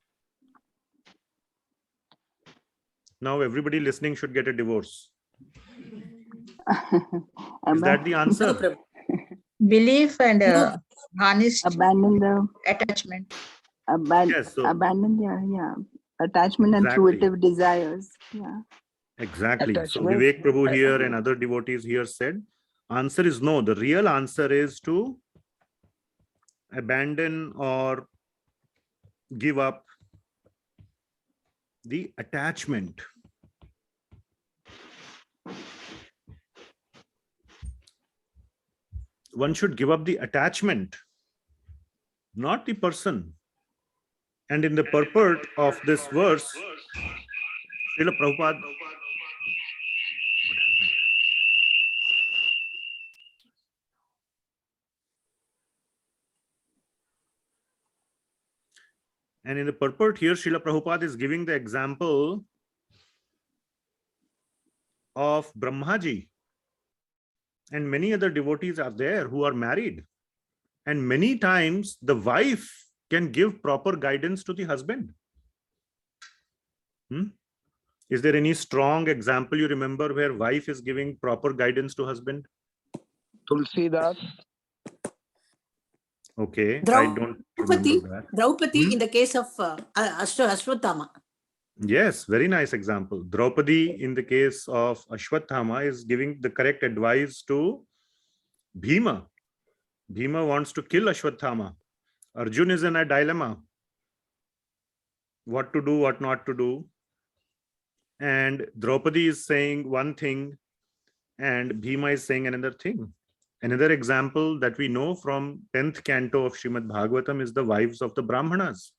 Now everybody listening should get a divorce. Is that the answer? Belief and honest Abandon the attachment. Yes, so abandon the attachment and Exactly. fruitive desires. Yeah. exactly. So Attachment. Vivek Prabhu here and other devotees here said, answer is no. The real answer is to abandon or give up the attachment. One should give up the attachment, not the person. And in the purport of this verse, Srila Prabhupada, and in the purport here, Srila Prabhupada is giving the example of Brahmaji. And many other devotees are there who are married. And many times the wife can give proper guidance to the husband. Is there any strong example you remember where wife is giving proper guidance to husband? Tulsidas. Okay, I don't remember that. Draupadi in the case of Ashwatthama. Yes, very nice example. Draupadi in the case of Ashwatthama is giving the correct advice to Bhima. Bhima wants to kill Ashwatthama. Arjun is in a dilemma. What to do, what not to do. and Draupadi is saying one thing and Bhima is saying another thing. Another example that we know from 10th canto of Srimad Bhagavatam is the wives of the Brahmanas.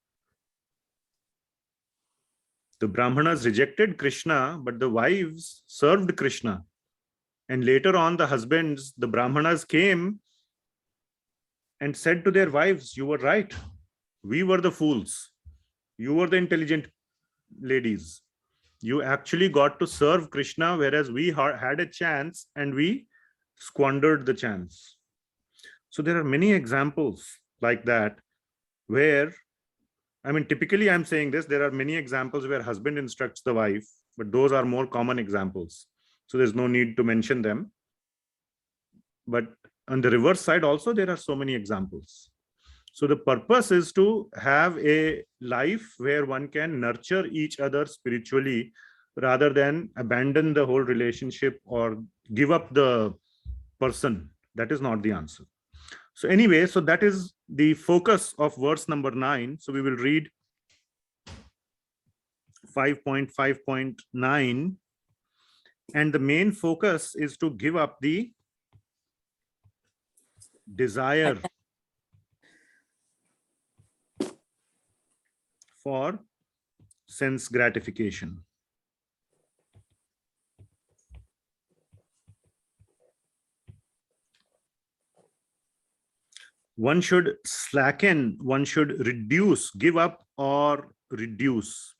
The Brahmanas rejected Krishna, but the wives served Krishna. And later on, the husbands, the Brahmanas, came and said to their wives, "You were right. We were the fools. You were the intelligent ladies. You actually got to serve Krishna, whereas we had a chance and we squandered the chance." So there are many examples like that where, I mean, typically I'm saying this, there are many examples where husband instructs the wife, but those are more common examples. So there's no need to mention them. But on the reverse side also, there are so many examples. So the purpose is to have a life where one can nurture each other spiritually rather than abandon the whole relationship or give up the person. That is not the answer. So anyway, so that is the focus of verse number 9. So we will read 5.5.9. And the main focus is to give up the desire for sense gratification. One should slacken, one should reduce, give up or reduce.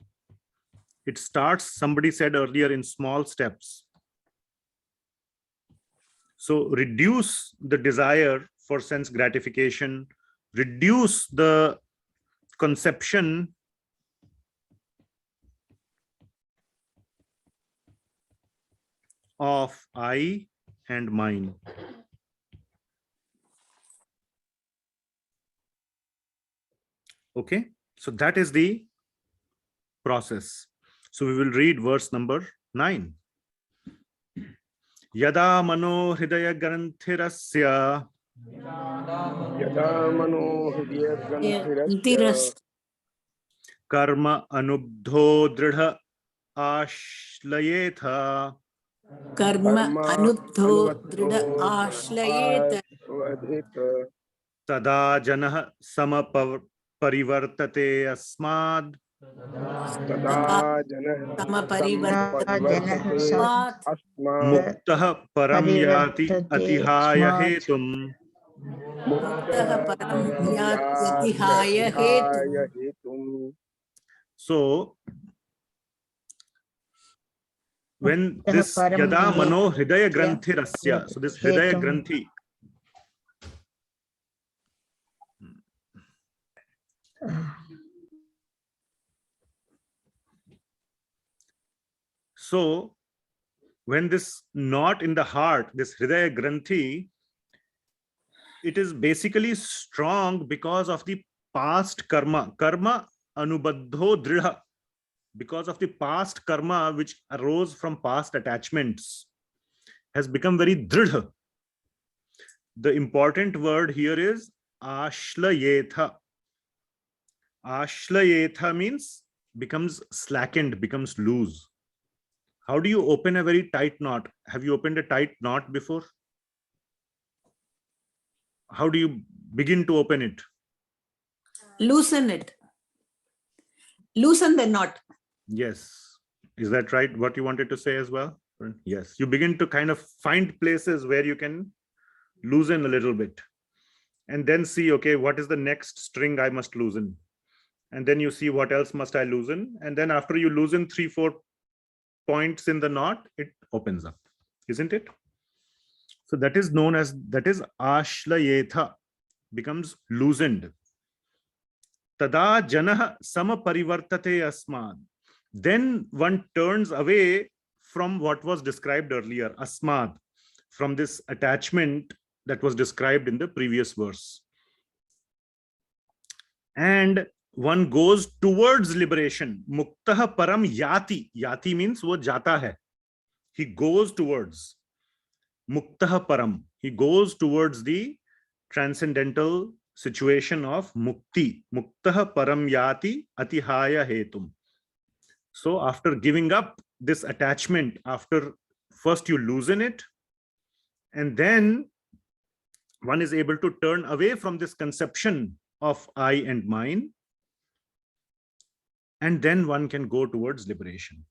It starts, somebody said earlier, in small steps. So reduce the desire for sense gratification, reduce the conception of I and mine. Okay, so that is the process. So we will read verse number 9. Yada mano hridaya granthirasya Yada mano hridaya granthirasya karma anubdho dridha ashlayetha Karma anubdho drida anubdho ashlayeta tada janah samaparivartate asmad tada janah samaparivartate samaparivartate asmat muktah param yati atihaya hetum. muktah param yati yatihaya hetum. hetum. So when this yada mano hridaya granthirasya, so this hridaya granthi, so when this knot in the heart, this hridaya granthi, it is basically strong because of the past karma. Karma anubaddho dridha, because of the past karma which arose from past attachments, has become very dridha. The important word here is ashlayetha. Ashlayetha means becomes slackened, becomes loose. How do you open a very tight knot? Have you opened a tight knot before? How do you begin to open it? Loosen it. Loosen the knot. Yes. Is that right? What you wanted to say as well? Yes. You begin to kind of find places where you can loosen a little bit and then see, okay, what is the next string I must loosen? And then you see what else must I loosen? And then after you loosen 3-4 points in the knot, it opens up, isn't it? So that is known as, that is ashlayetha, becomes loosened. Tada janah samaparivartate asmad. Then one turns away from what was described earlier, asmad, from this attachment that was described in the previous verse. And one goes towards liberation. Muktah param yati. Yati means wo jata hai. He goes towards. Muktah param. He goes towards the transcendental situation of mukti. Muktah param yati atihaya hetum. So after giving up this attachment after first you loosen it, and then one is able to turn away from this conception of I and mine, and then one can go towards liberation.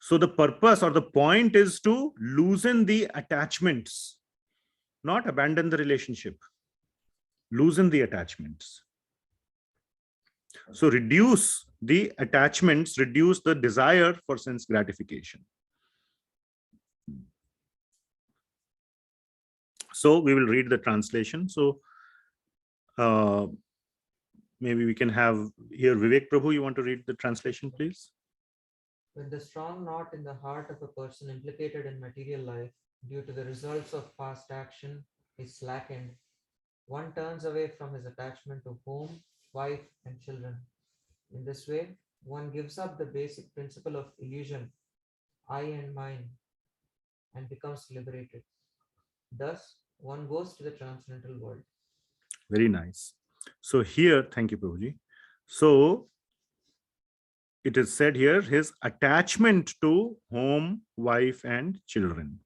So the purpose or the point is to loosen the attachments, not abandon the relationship. Loosen the attachments. So reduce the attachments, reduce the desire for sense gratification. So we will read the translation. So maybe we can have here Vivek Prabhu, you want to read the translation, please? When the strong knot in the heart of a person implicated in material life due to the results of past action is slackened, one turns away from his attachment to home, wife, and children. In this way, one gives up the basic principle of illusion, I and mine, and becomes liberated. Thus, one goes to the transcendental world. Very nice. So here, thank you, Prabhuji. So it is said here, his attachment to home, wife, and children.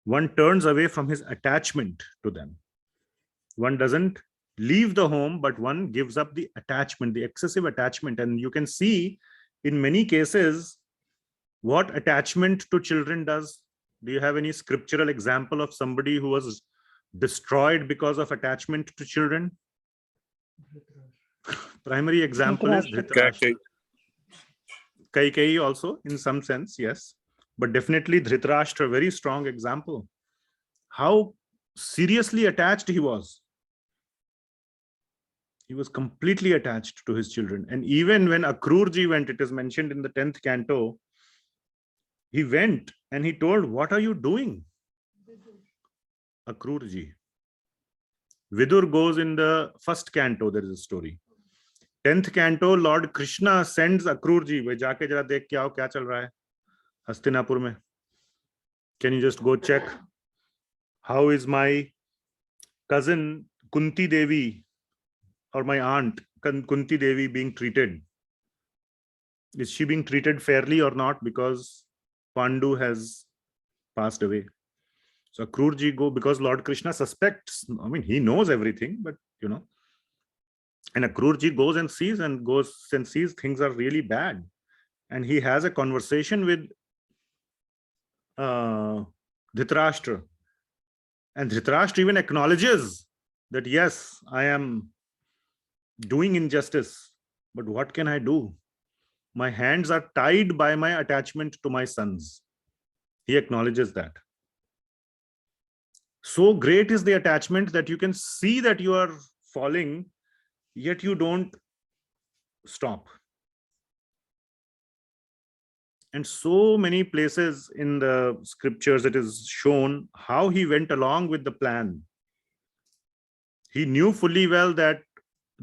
One turns away from his attachment to them. One doesn't leave the home, but one gives up the attachment, the excessive attachment. And you can see in many cases what attachment to children does. Do you have any scriptural example of somebody who was destroyed because of attachment to children? Primary example is Dhritrashtra. Kaikeyi also, in some sense, yes. But definitely Dhritrashtra, very strong example. How seriously attached he was. He was completely attached to his children. And even when Akrurji went, it is mentioned in the 10th canto, he went and he told, what are you doing? Akrurji. Vidur goes in the 1st canto, there is a story. 10th canto, Lord Krishna sends Akrurji, "Bhai, jaake jara dekh ke aao, kya chal raha hai Hastinapur mein? Can you just go check? How is my cousin Kunti Devi or my aunt Kunti Devi being treated? Is she being treated fairly or not? Because Pandu has passed away." So Akrurji go, because Lord Krishna suspects, I mean, he knows everything, but you know, and Akrurji goes and sees things are really bad. And he has a conversation with Dhritrashtra. And Dhritrashtra even acknowledges that, yes, I am doing injustice, but what can I do? My hands are tied by my attachment to my sons. He acknowledges that. So great is the attachment that you can see that you are falling, yet you don't stop. And so many places in the scriptures it is shown how he went along with the plan. He knew fully well that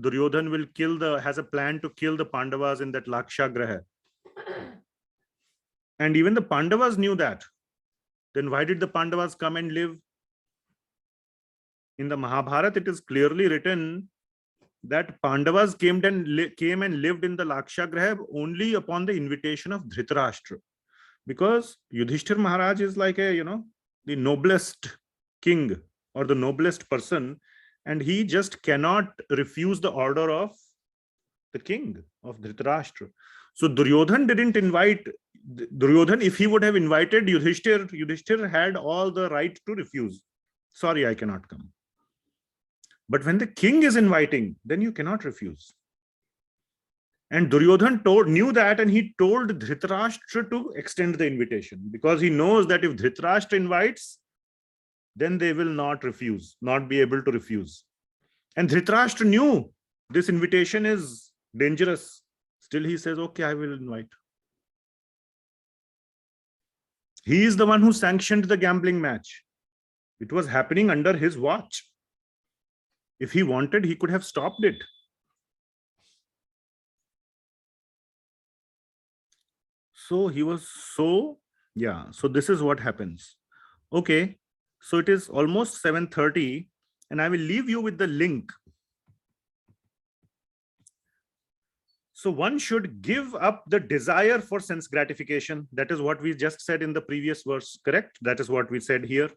Duryodhan has a plan to kill the Pandavas in that Lakshagraha. And even the Pandavas knew that. Then why did the Pandavas come and live? In the Mahabharata, it is clearly written that Pandavas came and lived in the Lakshagraha only upon the invitation of Dhritrashtra. Because Yudhishthir Maharaj is like the noblest king or the noblest person, and he just cannot refuse the order of the king, of Dhritrashtra. So Duryodhan didn't invite Duryodhan. If he would have invited Yudhishthir had all the right to refuse. Sorry, I cannot come. But when the king is inviting, then you cannot refuse. And Duryodhan knew that, and he told Dhritarashtra to extend the invitation, because he knows that if Dhritarashtra invites, then they will not be able to refuse. And Dhritarashtra knew this invitation is dangerous. Still he says, okay, I will invite. He is the one who sanctioned the gambling match. It was happening under his watch. If he wanted, he could have stopped it. So he was so this is what happens. Okay, so it is almost 7:30, and I will leave you with the link. So one should give up the desire for sense gratification. That is what we just said in the previous verse, correct? That is what we said here.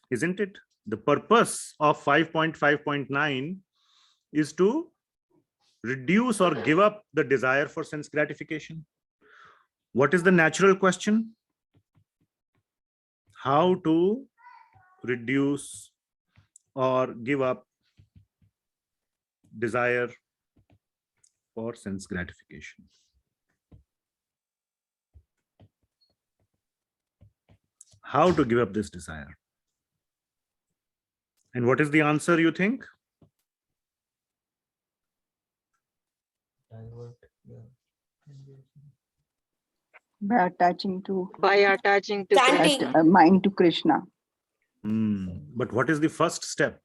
Isn't it? The purpose of 5.5.9 is to reduce or give up the desire for sense gratification. What is the natural question? How to reduce or give up desire for sense gratification. How to give up this desire? And what is the answer, you think? Divert, yeah. By attaching to By attaching to Chanting. Krishna. mind to Krishna. But what is the first step?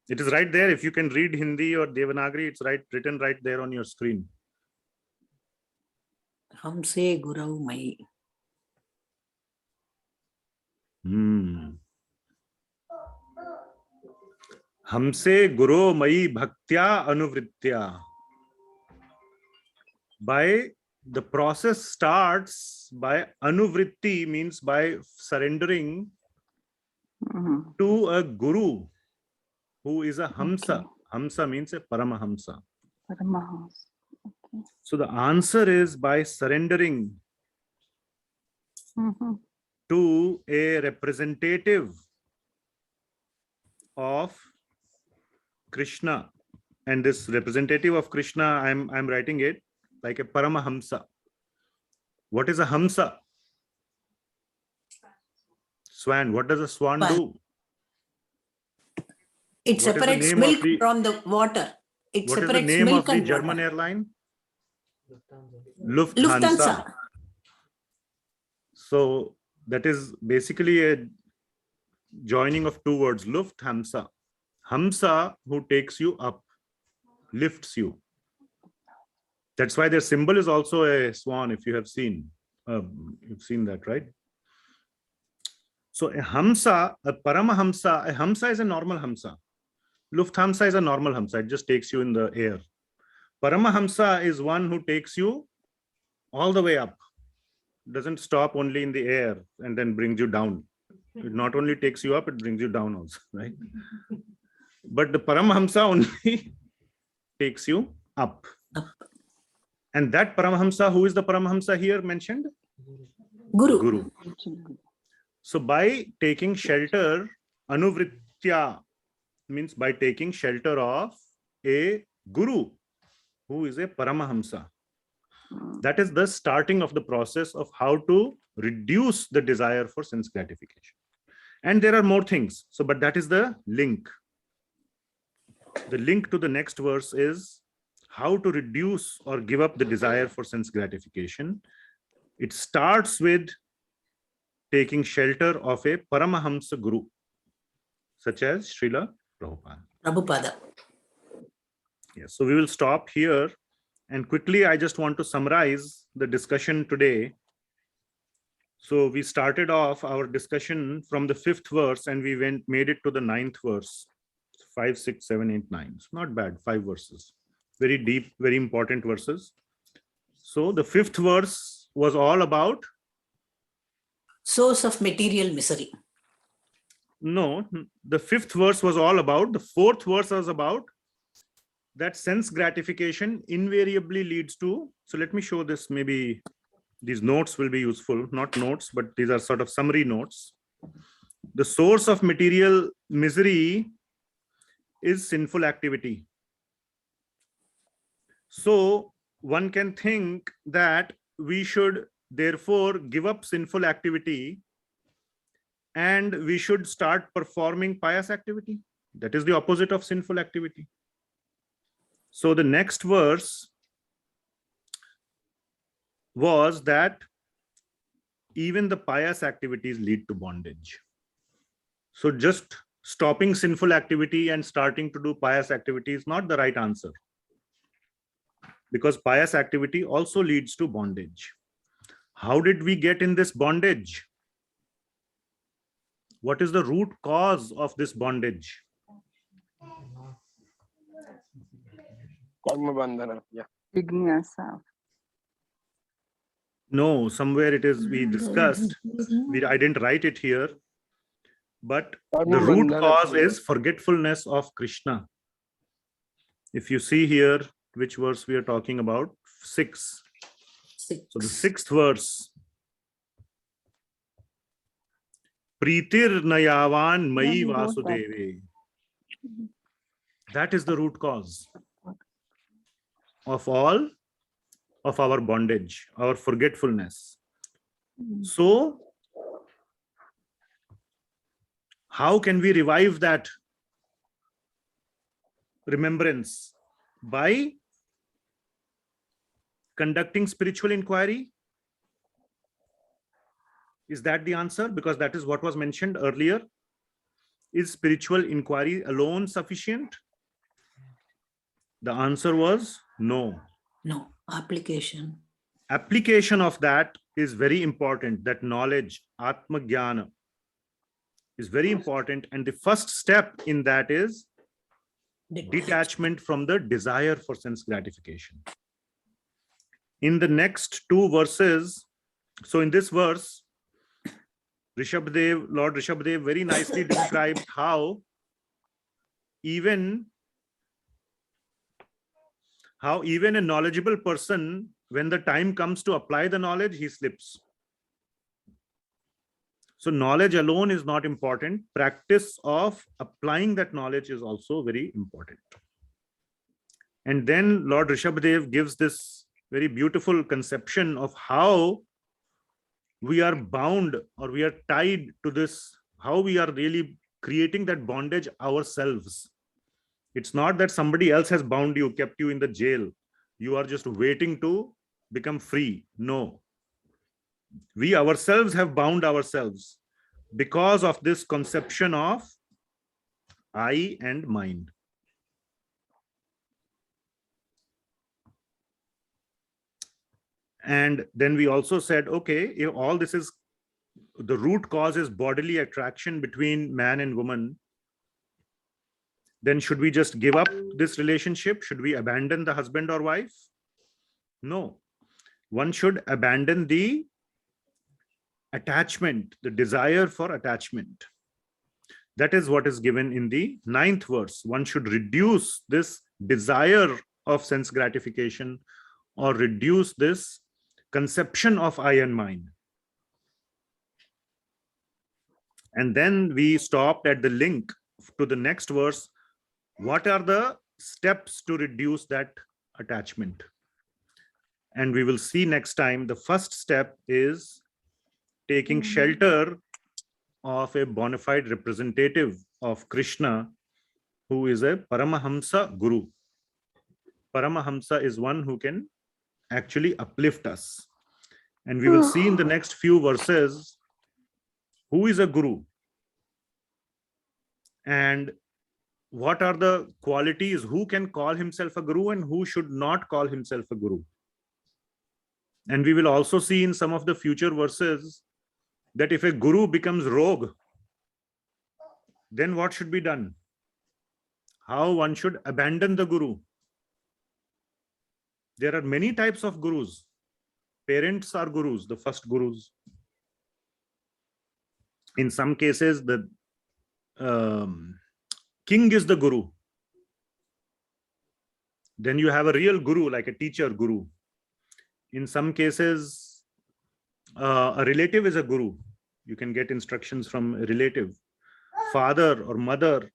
It is right there. If you can read Hindi or Devanagari, it's written right there on your screen. Hamse Gurau Mai. Hamse Guru Mai Bhaktya Anuvritya. By the process starts by Anuvritti, means by surrendering to a Guru who is a Hamsa. Okay. Hamsa means a Paramahamsa. Paramahamsa. Okay. So the answer is by surrendering to a representative of Krishna. And this representative of Krishna, I'm writing it like a Paramahamsa. What is a Hamsa? Swan. What does a swan do? It What is the separates name milk of the- from the water. It What is the separates name milk of the and German water. airline? Lufthansa. Lufthansa. So that is basically a joining of two words, Lufthansa. Hamsa, who takes you up, lifts you. That's why their symbol is also a swan, if you have seen. You've seen that, right? So a Hamsa, a Paramahamsa, a Hamsa is a normal Hamsa. Lufthansa is a normal Hamsa. It just takes you in the air. Paramahamsa is one who takes you all the way up. Doesn't stop only in the air and then brings you down. It not only takes you up, it brings you down also, right? But the Paramahamsa only takes you up. And that Paramahamsa, who is the Paramahamsa here mentioned? Guru. Guru. So by taking shelter, Anuvritya means by taking shelter of a Guru, who is a Paramahamsa. That is the starting of the process of how to reduce the desire for sense gratification. And there are more things. So, but that is the link. The link to the next verse is how to reduce or give up the desire for sense gratification. It starts with taking shelter of a Paramahamsa Guru, such as Srila Prabhupada. Yes, so we will stop here. And quickly, I just want to summarize the discussion today. So we started off our discussion from the 5th verse and we made it to the 9th verse. 5, 6, 7, 8, 9. It's not bad, 5 verses. Very deep, very important verses. So the 5th verse was all about? Source of material misery. No, the 5th verse was all about. The 4th verse was about that sense gratification invariably leads to. So let me show this. Maybe these notes will be useful. Not notes, but these are sort of summary notes. The source of material misery is sinful activity. So one can think that we should therefore give up sinful activity and we should start performing pious activity. That is the opposite of sinful activity. So the next verse was that even the pious activities lead to bondage. So just stopping sinful activity and starting to do pious activity is not the right answer, because pious activity also leads to bondage. How did we get in this bondage? What is the root cause of this bondage? Karma bandhana. Yeah. Jignasa. No, somewhere it is, we discussed, I didn't write it here, but the root cause is forgetfulness of Krishna. If you see here, which verse we are talking about, 6. So the 6th verse, Pritir Nayavan Mai Yeah, we wrote that. Vasudeve. That is the root cause of all of our bondage, our forgetfulness. So, how can we revive that remembrance? By conducting spiritual inquiry? Is that the answer? Because that is what was mentioned earlier. Is spiritual inquiry alone sufficient? The answer was no. No, application. Application of that is very important. That knowledge, Atma Jnana, is very important. And the first step in that is detachment from the desire for sense gratification. In the next 2 verses, so in this verse, Lord Rishabhadeva very nicely described how even a knowledgeable person, when the time comes to apply the knowledge, he slips. So knowledge alone is not important. Practice of applying that knowledge is also very important. And then Lord Rishabhadeva gives this very beautiful conception of how we are bound or we are tied to this, how we are really creating that bondage ourselves. It's not that somebody else has bound you, kept you in the jail. You are just waiting to become free. No. We ourselves have bound ourselves because of this conception of I and mind. And then we also said, okay, if all this is, the root cause is bodily attraction between man and woman, then should we just give up this relationship? Should we abandon the husband or wife? No. One should abandon the attachment, the desire for attachment. That is what is given in the 9th verse. One should reduce this desire of sense gratification or reduce this conception of I and mine. And then we stopped at the link to the next verse. What are the steps to reduce that attachment? And we will see next time. The first step is taking shelter of a bona fide representative of Krishna, who is a Paramahamsa Guru. Paramahamsa is one who can actually uplift us. And we will see in the next few verses who is a Guru and what are the qualities, who can call himself a Guru and who should not call himself a Guru. And we will also see in some of the future verses that if a Guru becomes rogue, then what should be done? How one should abandon the Guru. There are many types of Gurus. Parents are Gurus, the first Gurus. In some cases, the king is the Guru. Then you have a real Guru, like a teacher Guru. In some cases, a relative is a Guru. You can get instructions from a relative, father or mother.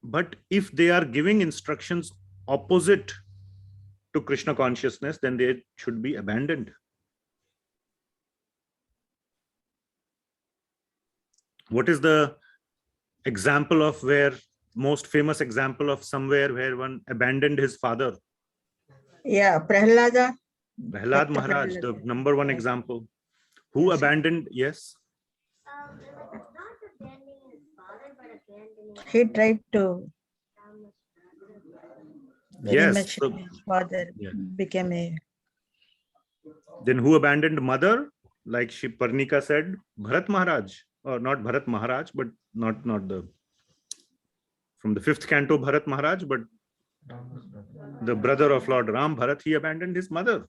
But if they are giving instructions opposite to Krishna consciousness, then they should be abandoned. What is the example of where, most famous example of somewhere where one abandoned his father? Yeah, Prahlada. Prahlad Maharaj, the number one example. Who abandoned? Yes. He tried to very Yes. much So, his father yeah. became a Then who abandoned mother? Like Parnika said, Bharat Maharaj, or not Bharat Maharaj, but not the from the 5th canto Bharat Maharaj, but Rama's brother. The brother of Lord Ram, Bharat, he abandoned his mother.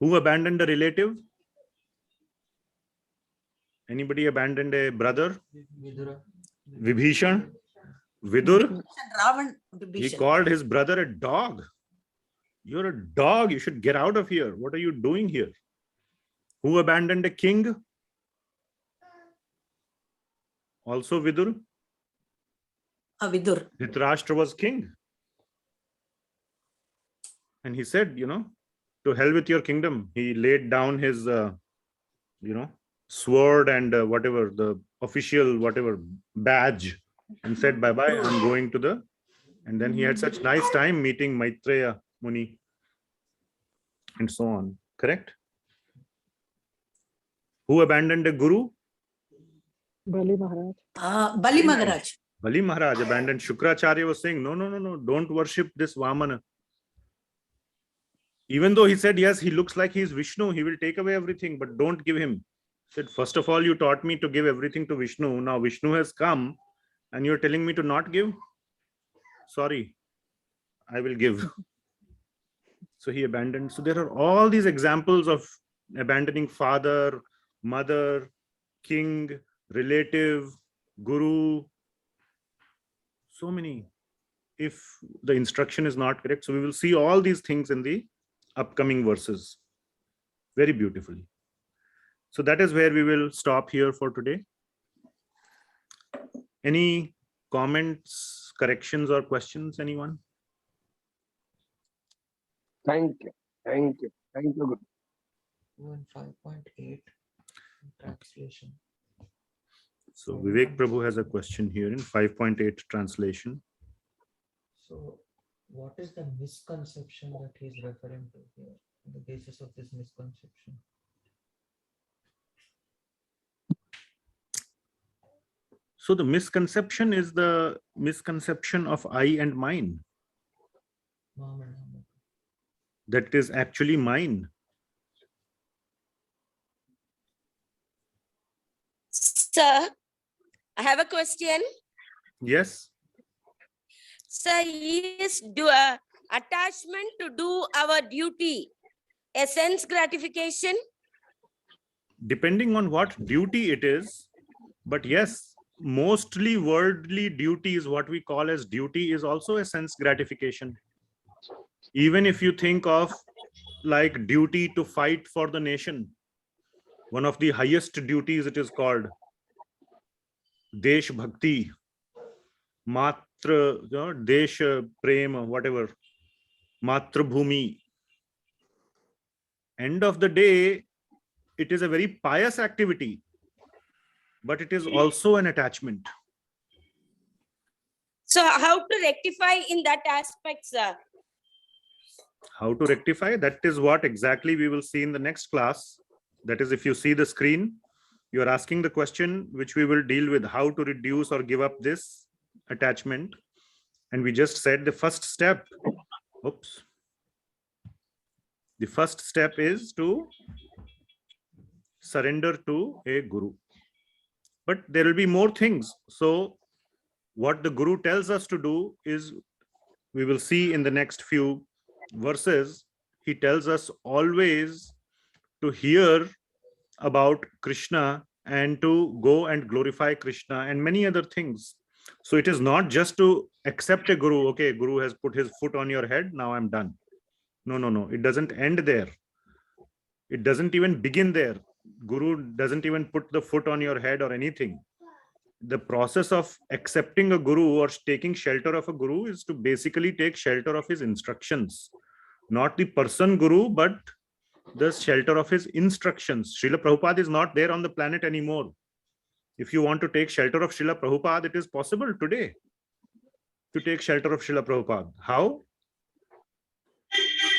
Who abandoned a relative? Anybody abandoned a brother? Vidura. Vibhishan? Vidur? Ravan, He called his brother a dog. You're a dog. You should get out of here. What are you doing here? Who abandoned a king? Also Vidur. Vidur. Dhritrashtra was king. And he said, to hell with your kingdom. He laid down his, sword and whatever, the official, whatever, badge, and said, bye-bye, I'm going to the... And then he had such nice time meeting Maitreya Muni and so on. Correct? Who abandoned a guru? Bali Maharaj. Bali Maharaj. Bali Maharaj abandoned. Shukracharya was saying, no, don't worship this Vamana. Even though he said, yes, he looks like he's Vishnu, he will take away everything, but don't give him. He said, first of all, you taught me to give everything to Vishnu. Now Vishnu has come and you're telling me to not give? Sorry, I will give. So he abandoned. So there are all these examples of abandoning father, mother, king, relative, guru. So many. If the instruction is not correct. So we will see all these things in the upcoming verses very beautifully. So that is where we will stop here for today. Any comments, corrections, or questions, anyone? Thank you. Thank you. Thank you, Guru. 2 and 5.8 translation. So Vivek Prabhu has a question here in 5.8 translation. So what is the misconception that he's referring to here, the basis of this misconception? So the misconception is the misconception of I and mine. That is actually mine. Sir, I have a question. Yes. Sir, is attachment to do our duty a sense gratification? Depending on what duty it is, but yes, mostly worldly duty is what we call as duty is also a sense gratification. Even if you think of like duty to fight for the nation, one of the highest duties, it is called Desh Bhakti, Matra, Desh Prema, whatever, Matra Bhumi. End of the day, it is a very pious activity, but it is also an attachment. So how to rectify in that aspect, sir? How to rectify? That is what exactly we will see in the next class. That is, if you see the screen, you are asking the question which we will deal with, how to reduce or give up this attachment. And we just said the first step. Oops. The first step is to surrender to a guru. But there will be more things. So what the guru tells us to do is, we will see in the next few verses, he tells us always to hear about Krishna and to go and glorify Krishna and many other things. So it is not just to accept a guru. Okay, guru has put his foot on your head. Now I'm done. No. It doesn't end there. It doesn't even begin there. Guru doesn't even put the foot on your head or anything. The process of accepting a guru or taking shelter of a guru is to basically take shelter of his instructions. Not the person guru, but the shelter of his instructions. Srila Prabhupada is not there on the planet anymore. If you want to take shelter of Srila Prabhupada, it is possible today to take shelter of Srila Prabhupada. How?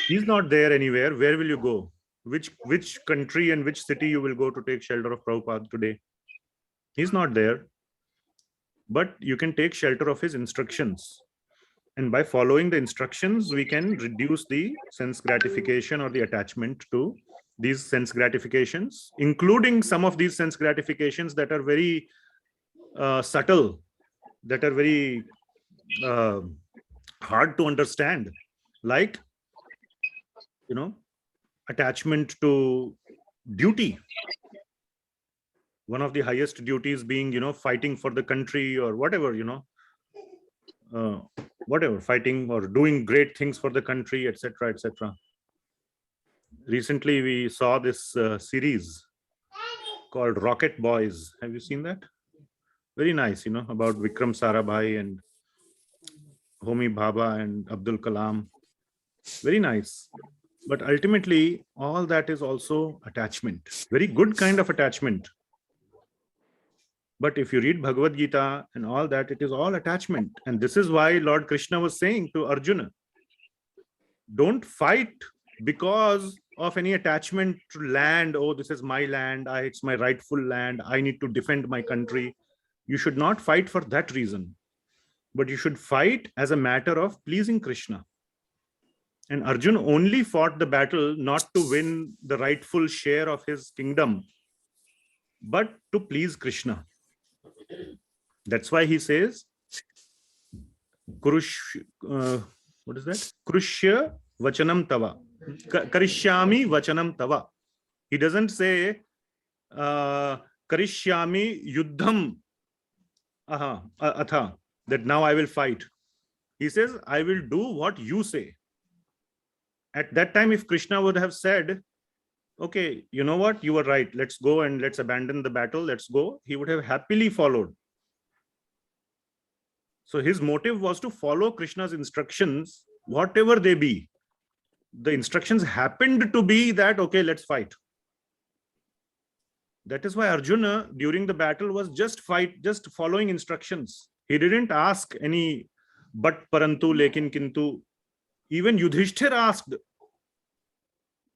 He's not there anywhere. Where will you go? Which country and which city you will go to take shelter of Prabhupada today? He's not there. But you can take shelter of his instructions. And by following the instructions, we can reduce the sense gratification or the attachment to these sense gratifications, including some of these sense gratifications that are very subtle, that are very hard to understand, like, attachment to duty. One of the highest duties being, fighting for the country or whatever, whatever, fighting or doing great things for the country, etc., etc. Recently, we saw this series called Rocket Boys. Have you seen that? Very nice, about Vikram Sarabhai and Homi Bhabha and Abdul Kalam. Very nice. But ultimately, all that is also attachment. Very good kind of attachment. But if you read Bhagavad Gita and all that, it is all attachment. And this is why Lord Krishna was saying to Arjuna, don't fight because of any attachment to land. Oh, this is my land. It's my rightful land. I need to defend my country. You should not fight for that reason. But you should fight as a matter of pleasing Krishna. And Arjuna only fought the battle not to win the rightful share of his kingdom, but to please Krishna. That's why he says, what is that? Krushya vachanam tava. Karishyami vachanam tava. He doesn't say, Karishyami yuddham atha, that now I will fight. He says, I will do what you say. At that time, if Krishna would have said, okay, you know what, you were right, let's go and let's abandon the battle, let's go, he would have happily followed. So his motive was to follow Krishna's instructions, whatever they be. The instructions happened to be that, okay, let's fight. That is why Arjuna during the battle was just following instructions. He didn't ask any but parantu lekin kintu. Even Yudhishthir asked,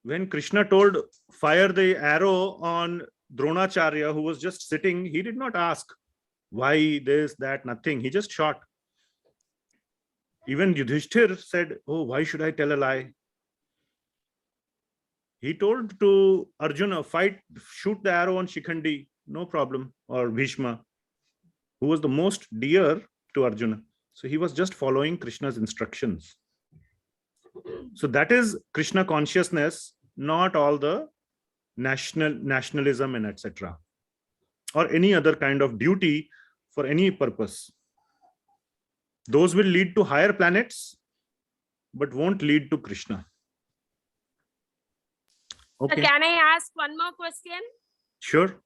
when Krishna told fire the arrow on Dronacharya, who was just sitting, he did not ask why this, that, nothing. He just shot. Even Yudhishthir said, oh, why should I tell a lie? He told to Arjuna, fight, shoot the arrow on Shikhandi, no problem, or Bhishma, who was the most dear to Arjuna. So he was just following Krishna's instructions. So that is Krishna consciousness, not all the nationalism and etc. or any other kind of duty for any purpose. Those will lead to higher planets, but won't lead to Krishna. Okay. So can I ask one more question? Sure.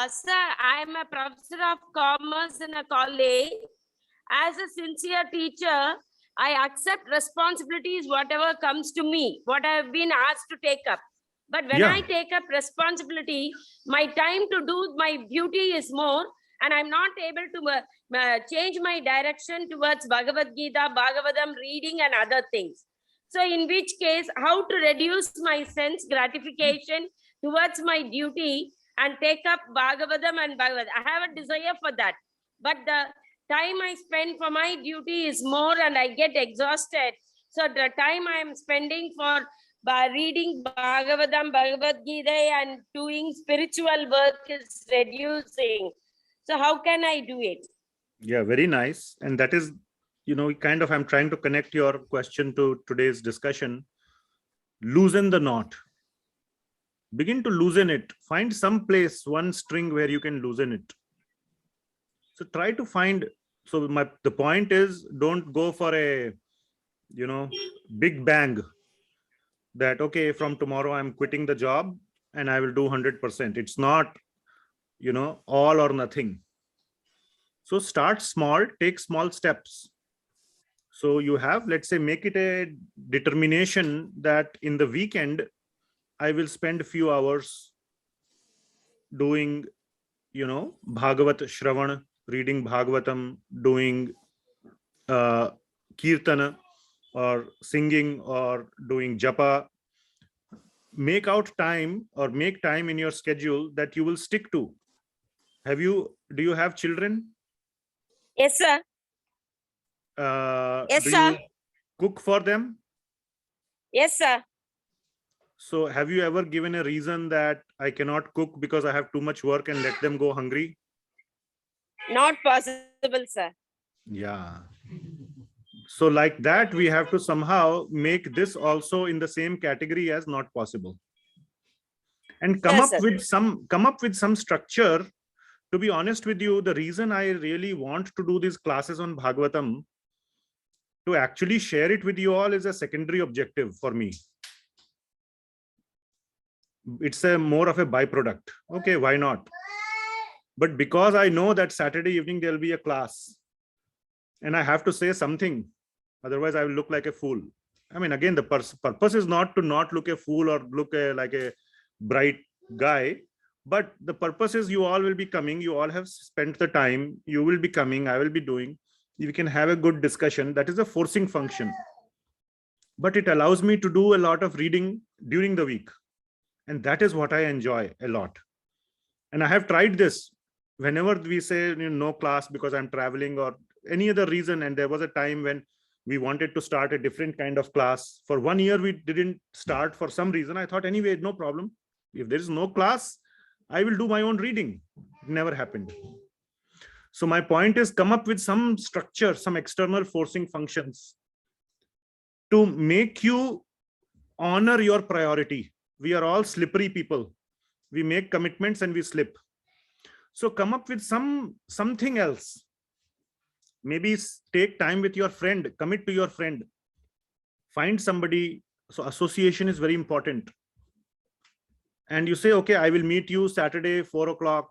Sir, I am a professor of commerce in a college. As a sincere teacher, I accept responsibilities, whatever comes to me, what I have been asked to take up. But when I take up responsibility, my time to do my duty is more, and I'm not able to change my direction towards Bhagavad Gita, Bhagavatam reading and other things. So in which case, how to reduce my sense gratification towards my duty and take up Bhagavatam and Bhagavad. I have a desire for that. But the time I spend for my duty is more and I get exhausted. So the time I am spending for reading Bhagavatam, Bhagavad Gita and doing spiritual work is reducing. So how can I do it? Yeah, very nice. And that is, kind of, I'm trying to connect your question to today's discussion. Loosen the knot. Begin to loosen it. Find some place, one string where you can loosen it. So try to find, the point is, don't go for a, big bang that, okay, from tomorrow I'm quitting the job and I will do 100%. It's not, all or nothing. So start small, take small steps. So you have, let's say, make it a determination that in the weekend, I will spend a few hours doing, Bhagavat Shravan, reading Bhagavatam, doing Kirtana or singing or doing Japa. Make out time or make time in your schedule that you will stick to. Do you have children? Yes, sir. Yes, do sir. you cook for them? Yes, sir. So have you ever given a reason that I cannot cook because I have too much work and let them go hungry? Not possible, sir. Yeah. So like that, we have to somehow make this also in the same category as not possible. And come Yes, up sir. with some structure. To be honest with you, the reason I really want to do these classes on Bhagavatam, to actually share it with you all, is a secondary objective for me. It's a more of a byproduct. Okay, why not? But because I know that Saturday evening there'll be a class and I have to say something, otherwise I will look like a fool. I mean, again, the purpose is not to not look a fool or look like a bright guy, but the purpose is you all will be coming, you all have spent the time, you will be coming, I will be doing, we can have a good discussion. That is a forcing function. But it allows me to do a lot of reading during the week. And that is what I enjoy a lot. And I have tried this. Whenever we say no class because I'm traveling or any other reason, and there was a time when we wanted to start a different kind of class. For 1 year, we didn't start for some reason. I thought, anyway, no problem. If there is no class, I will do my own reading. It never happened. So my point is, come up with some structure, some external forcing functions to make you honor your priority. We are all slippery people. We make commitments and we slip. So come up with something else. Maybe take time with your friend, commit to your friend, find somebody. So association is very important. And you say, okay, I will meet you Saturday, 4 o'clock,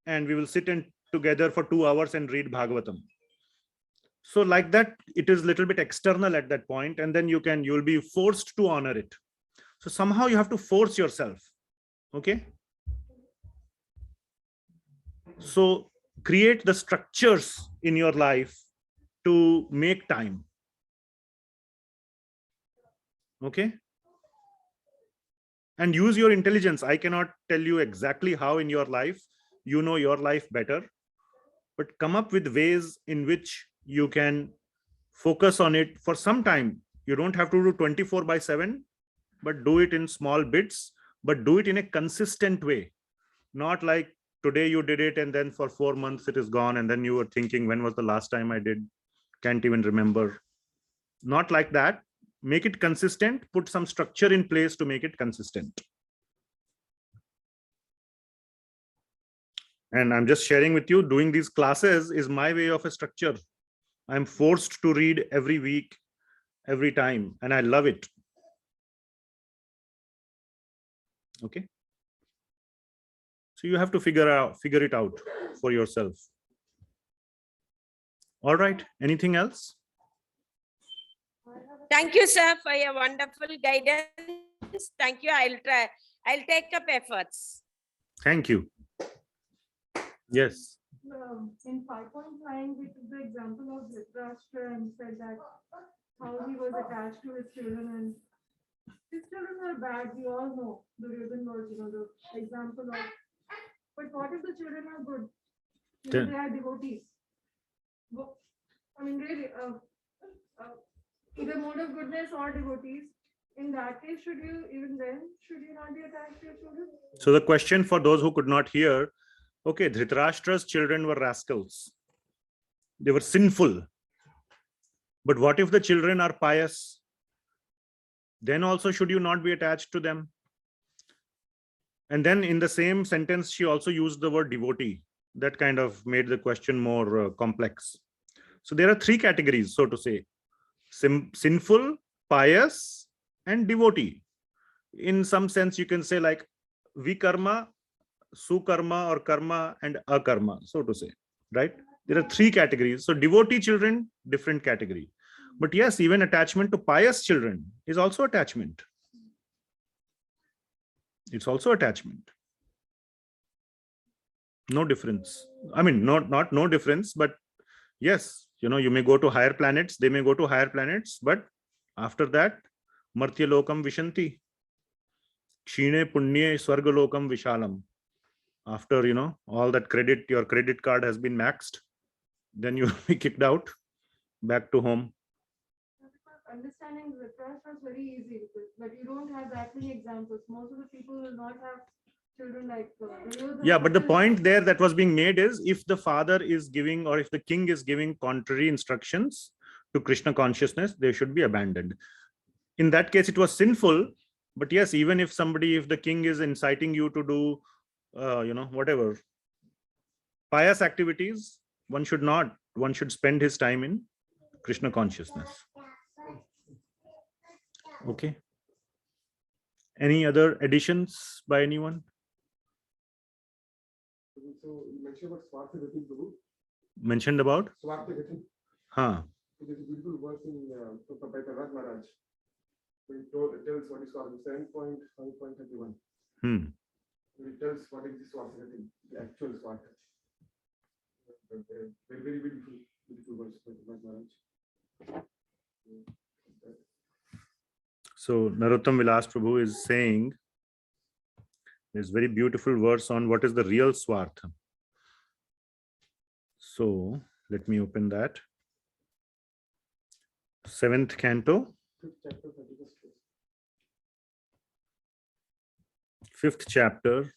and we will sit together for 2 hours and read Bhagavatam. So like that, it is a little bit external at that point, and then you'll be forced to honor it. So somehow you have to force yourself. Okay. So create the structures in your life to make time. Okay. And use your intelligence. I cannot tell you exactly how in your life, you know your life better, but come up with ways in which you can focus on it for some time. You don't have to do 24/7, but do it in small bits, but do it in a consistent way. Not like today you did it and then for 4 months it is gone. And then you were thinking, when was the last time I did? Can't even remember. Not like that. Make it consistent, put some structure in place to make it consistent. And I'm just sharing with you, doing these classes is my way of a structure. I'm forced to read every week, every time, and I love it. Okay. So you have to figure it out for yourself. All right. Anything else? Thank you, sir, for your wonderful guidance. Thank you. I'll try. I'll take up efforts. Thank you. Yes. In 5.9, we took the example of Dhritrashtra and said that how he was attached to his children, and his children were bad. We all know the ribbon was, the example of. But what if the children are good? They are devotees. I mean, really, either mode of goodness or devotees. In that case, should you not be attached to your children? So the question for those who could not hear, okay, Dhritarashtra's children were rascals. They were sinful. But what if the children are pious? Then also should you not be attached to them? And then in the same sentence, she also used the word devotee. That kind of made the question more complex. So there are 3 categories, so to say. Sinful, pious, and devotee. In some sense, you can say like vikarma, sukarma or karma, and akarma, so to say, right? There are 3 categories. So devotee children, different category. But yes, even attachment to pious children is also attachment. It's also attachment. No difference. I mean, not no difference, but yes, you may go to higher planets, they may go to higher planets, but after that, martya lokam vishanti. Kshine punnye swargalokam vishalam. After, all that credit, your credit card has been maxed, then you will be kicked out back to home. Understanding Dhritarashtra is very easy, but you don't have that many examples. Most of the people will not have children like. Yeah, but the point there that was being made is, if the father is giving or if the king is giving contrary instructions, to Krishna consciousness, they should be abandoned. In that case, it was sinful. But yes, even if the king is inciting you to do, whatever pious activities, one should spend his time in Krishna consciousness. Okay. Any other additions by anyone? So you mentioned about Swarthagati, Prabhu. Mentioned about? Swarthagati. Huh. There's a beautiful verse in by Maharaj. It tells what is called 7.5.31. It tells what is the Swarthagati, the actual Swarthagati. Very, very beautiful verse by Maharaj. So Narottam Vilas Prabhu is saying there's very beautiful verse on what is the real Swartha. So let me open that. 7th canto, 5th chapter.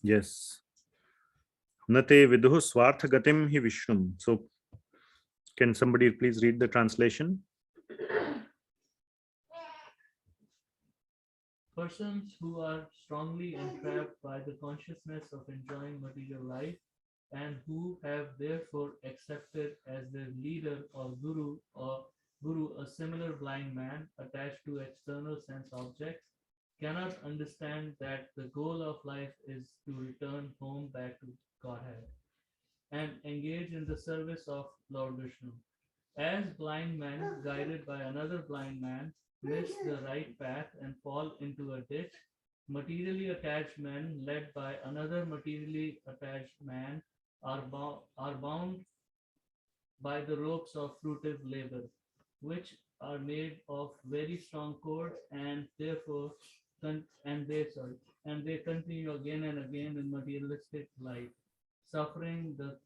Yes. Nate viduhu swarthagatim hi vishnum. So can somebody please read the translation? Persons who are strongly entrapped by the consciousness of enjoying material life and who have therefore accepted as their leader or guru a similar blind man attached to external sense objects cannot understand that the goal of life is to return home back to Godhead and engage in the service of Lord Vishnu. As blind men guided by another blind man miss the right path and fall into a ditch, materially attached men led by another materially attached man are bound by the ropes of fruitive labor, which are made of very strong cords, and therefore they continue again and again in materialistic life, suffering the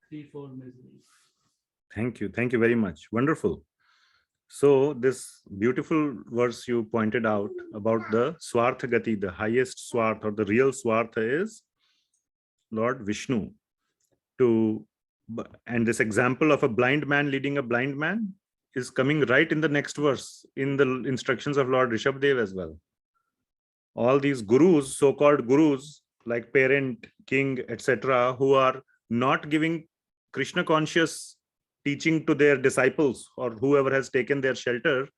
threefold miseries. Thank you very much. Wonderful. So this beautiful verse you pointed out about the Swarthagati, the highest Swarth or the real Swartha is Lord Vishnu. And this example of a blind man leading a blind man is coming right in the next verse in the instructions of Lord Rishabhadeva as well. All these gurus, so-called gurus like parent, king, etc., who are not giving Krishna conscious teaching to their disciples or whoever has taken their shelter,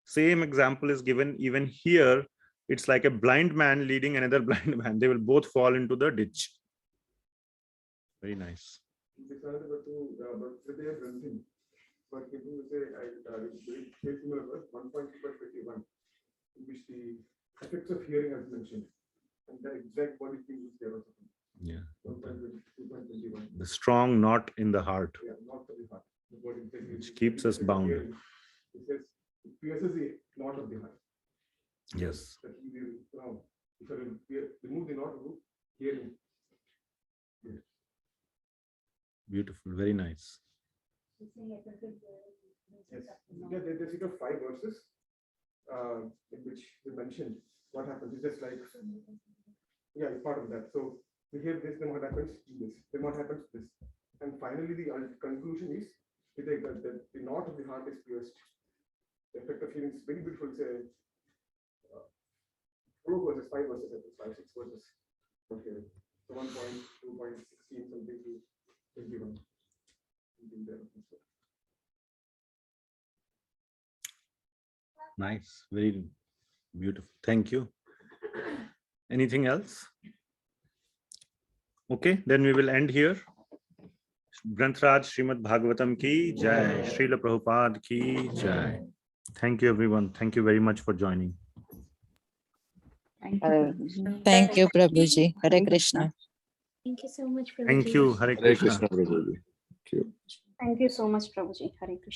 same example is given even here. It's like a blind man leading another blind man. They will both fall into the ditch. Very nice. But people will say, very similar verse, 1.21, in which the effects of hearing as mentioned, and the exact body thing is there also. Yeah. 2.21. The strong knot in the heart, Yeah, not of the heart. The body thing which keeps us bound. It says, it pierces the knot of the heart. Yes. That now, if I remove the knot of hearing. Yeah. Beautiful, very nice. Yes. Yeah, there's a 5 verses in which they mentioned what happens. It's just like, yeah, it's part of that. So we hear this, then what happens? This, then what happens? This. And finally, the conclusion is that the knot of the heart is pierced. The effect of hearing is very beautiful. It's a 4 verses, 5 verses, 5, 6 verses. Okay. So 1.2.16 something to 21. Nice, very beautiful. Thank you. Anything else? Okay, then we will end here. Granth-raj Srimad Bhagavatam ki jai, Srila Prabhupada ki jai. Thank you, everyone. Thank you very much for joining. Thank you, Prabhuji. Thank you, Prabhuji. Hare Krishna. Thank you so much, Prabhuji. Thank you. Hare Hare Krishna. Krishna, Prabhuji. Thank you. Thank you so much, Prabhuji. Hare Krishna.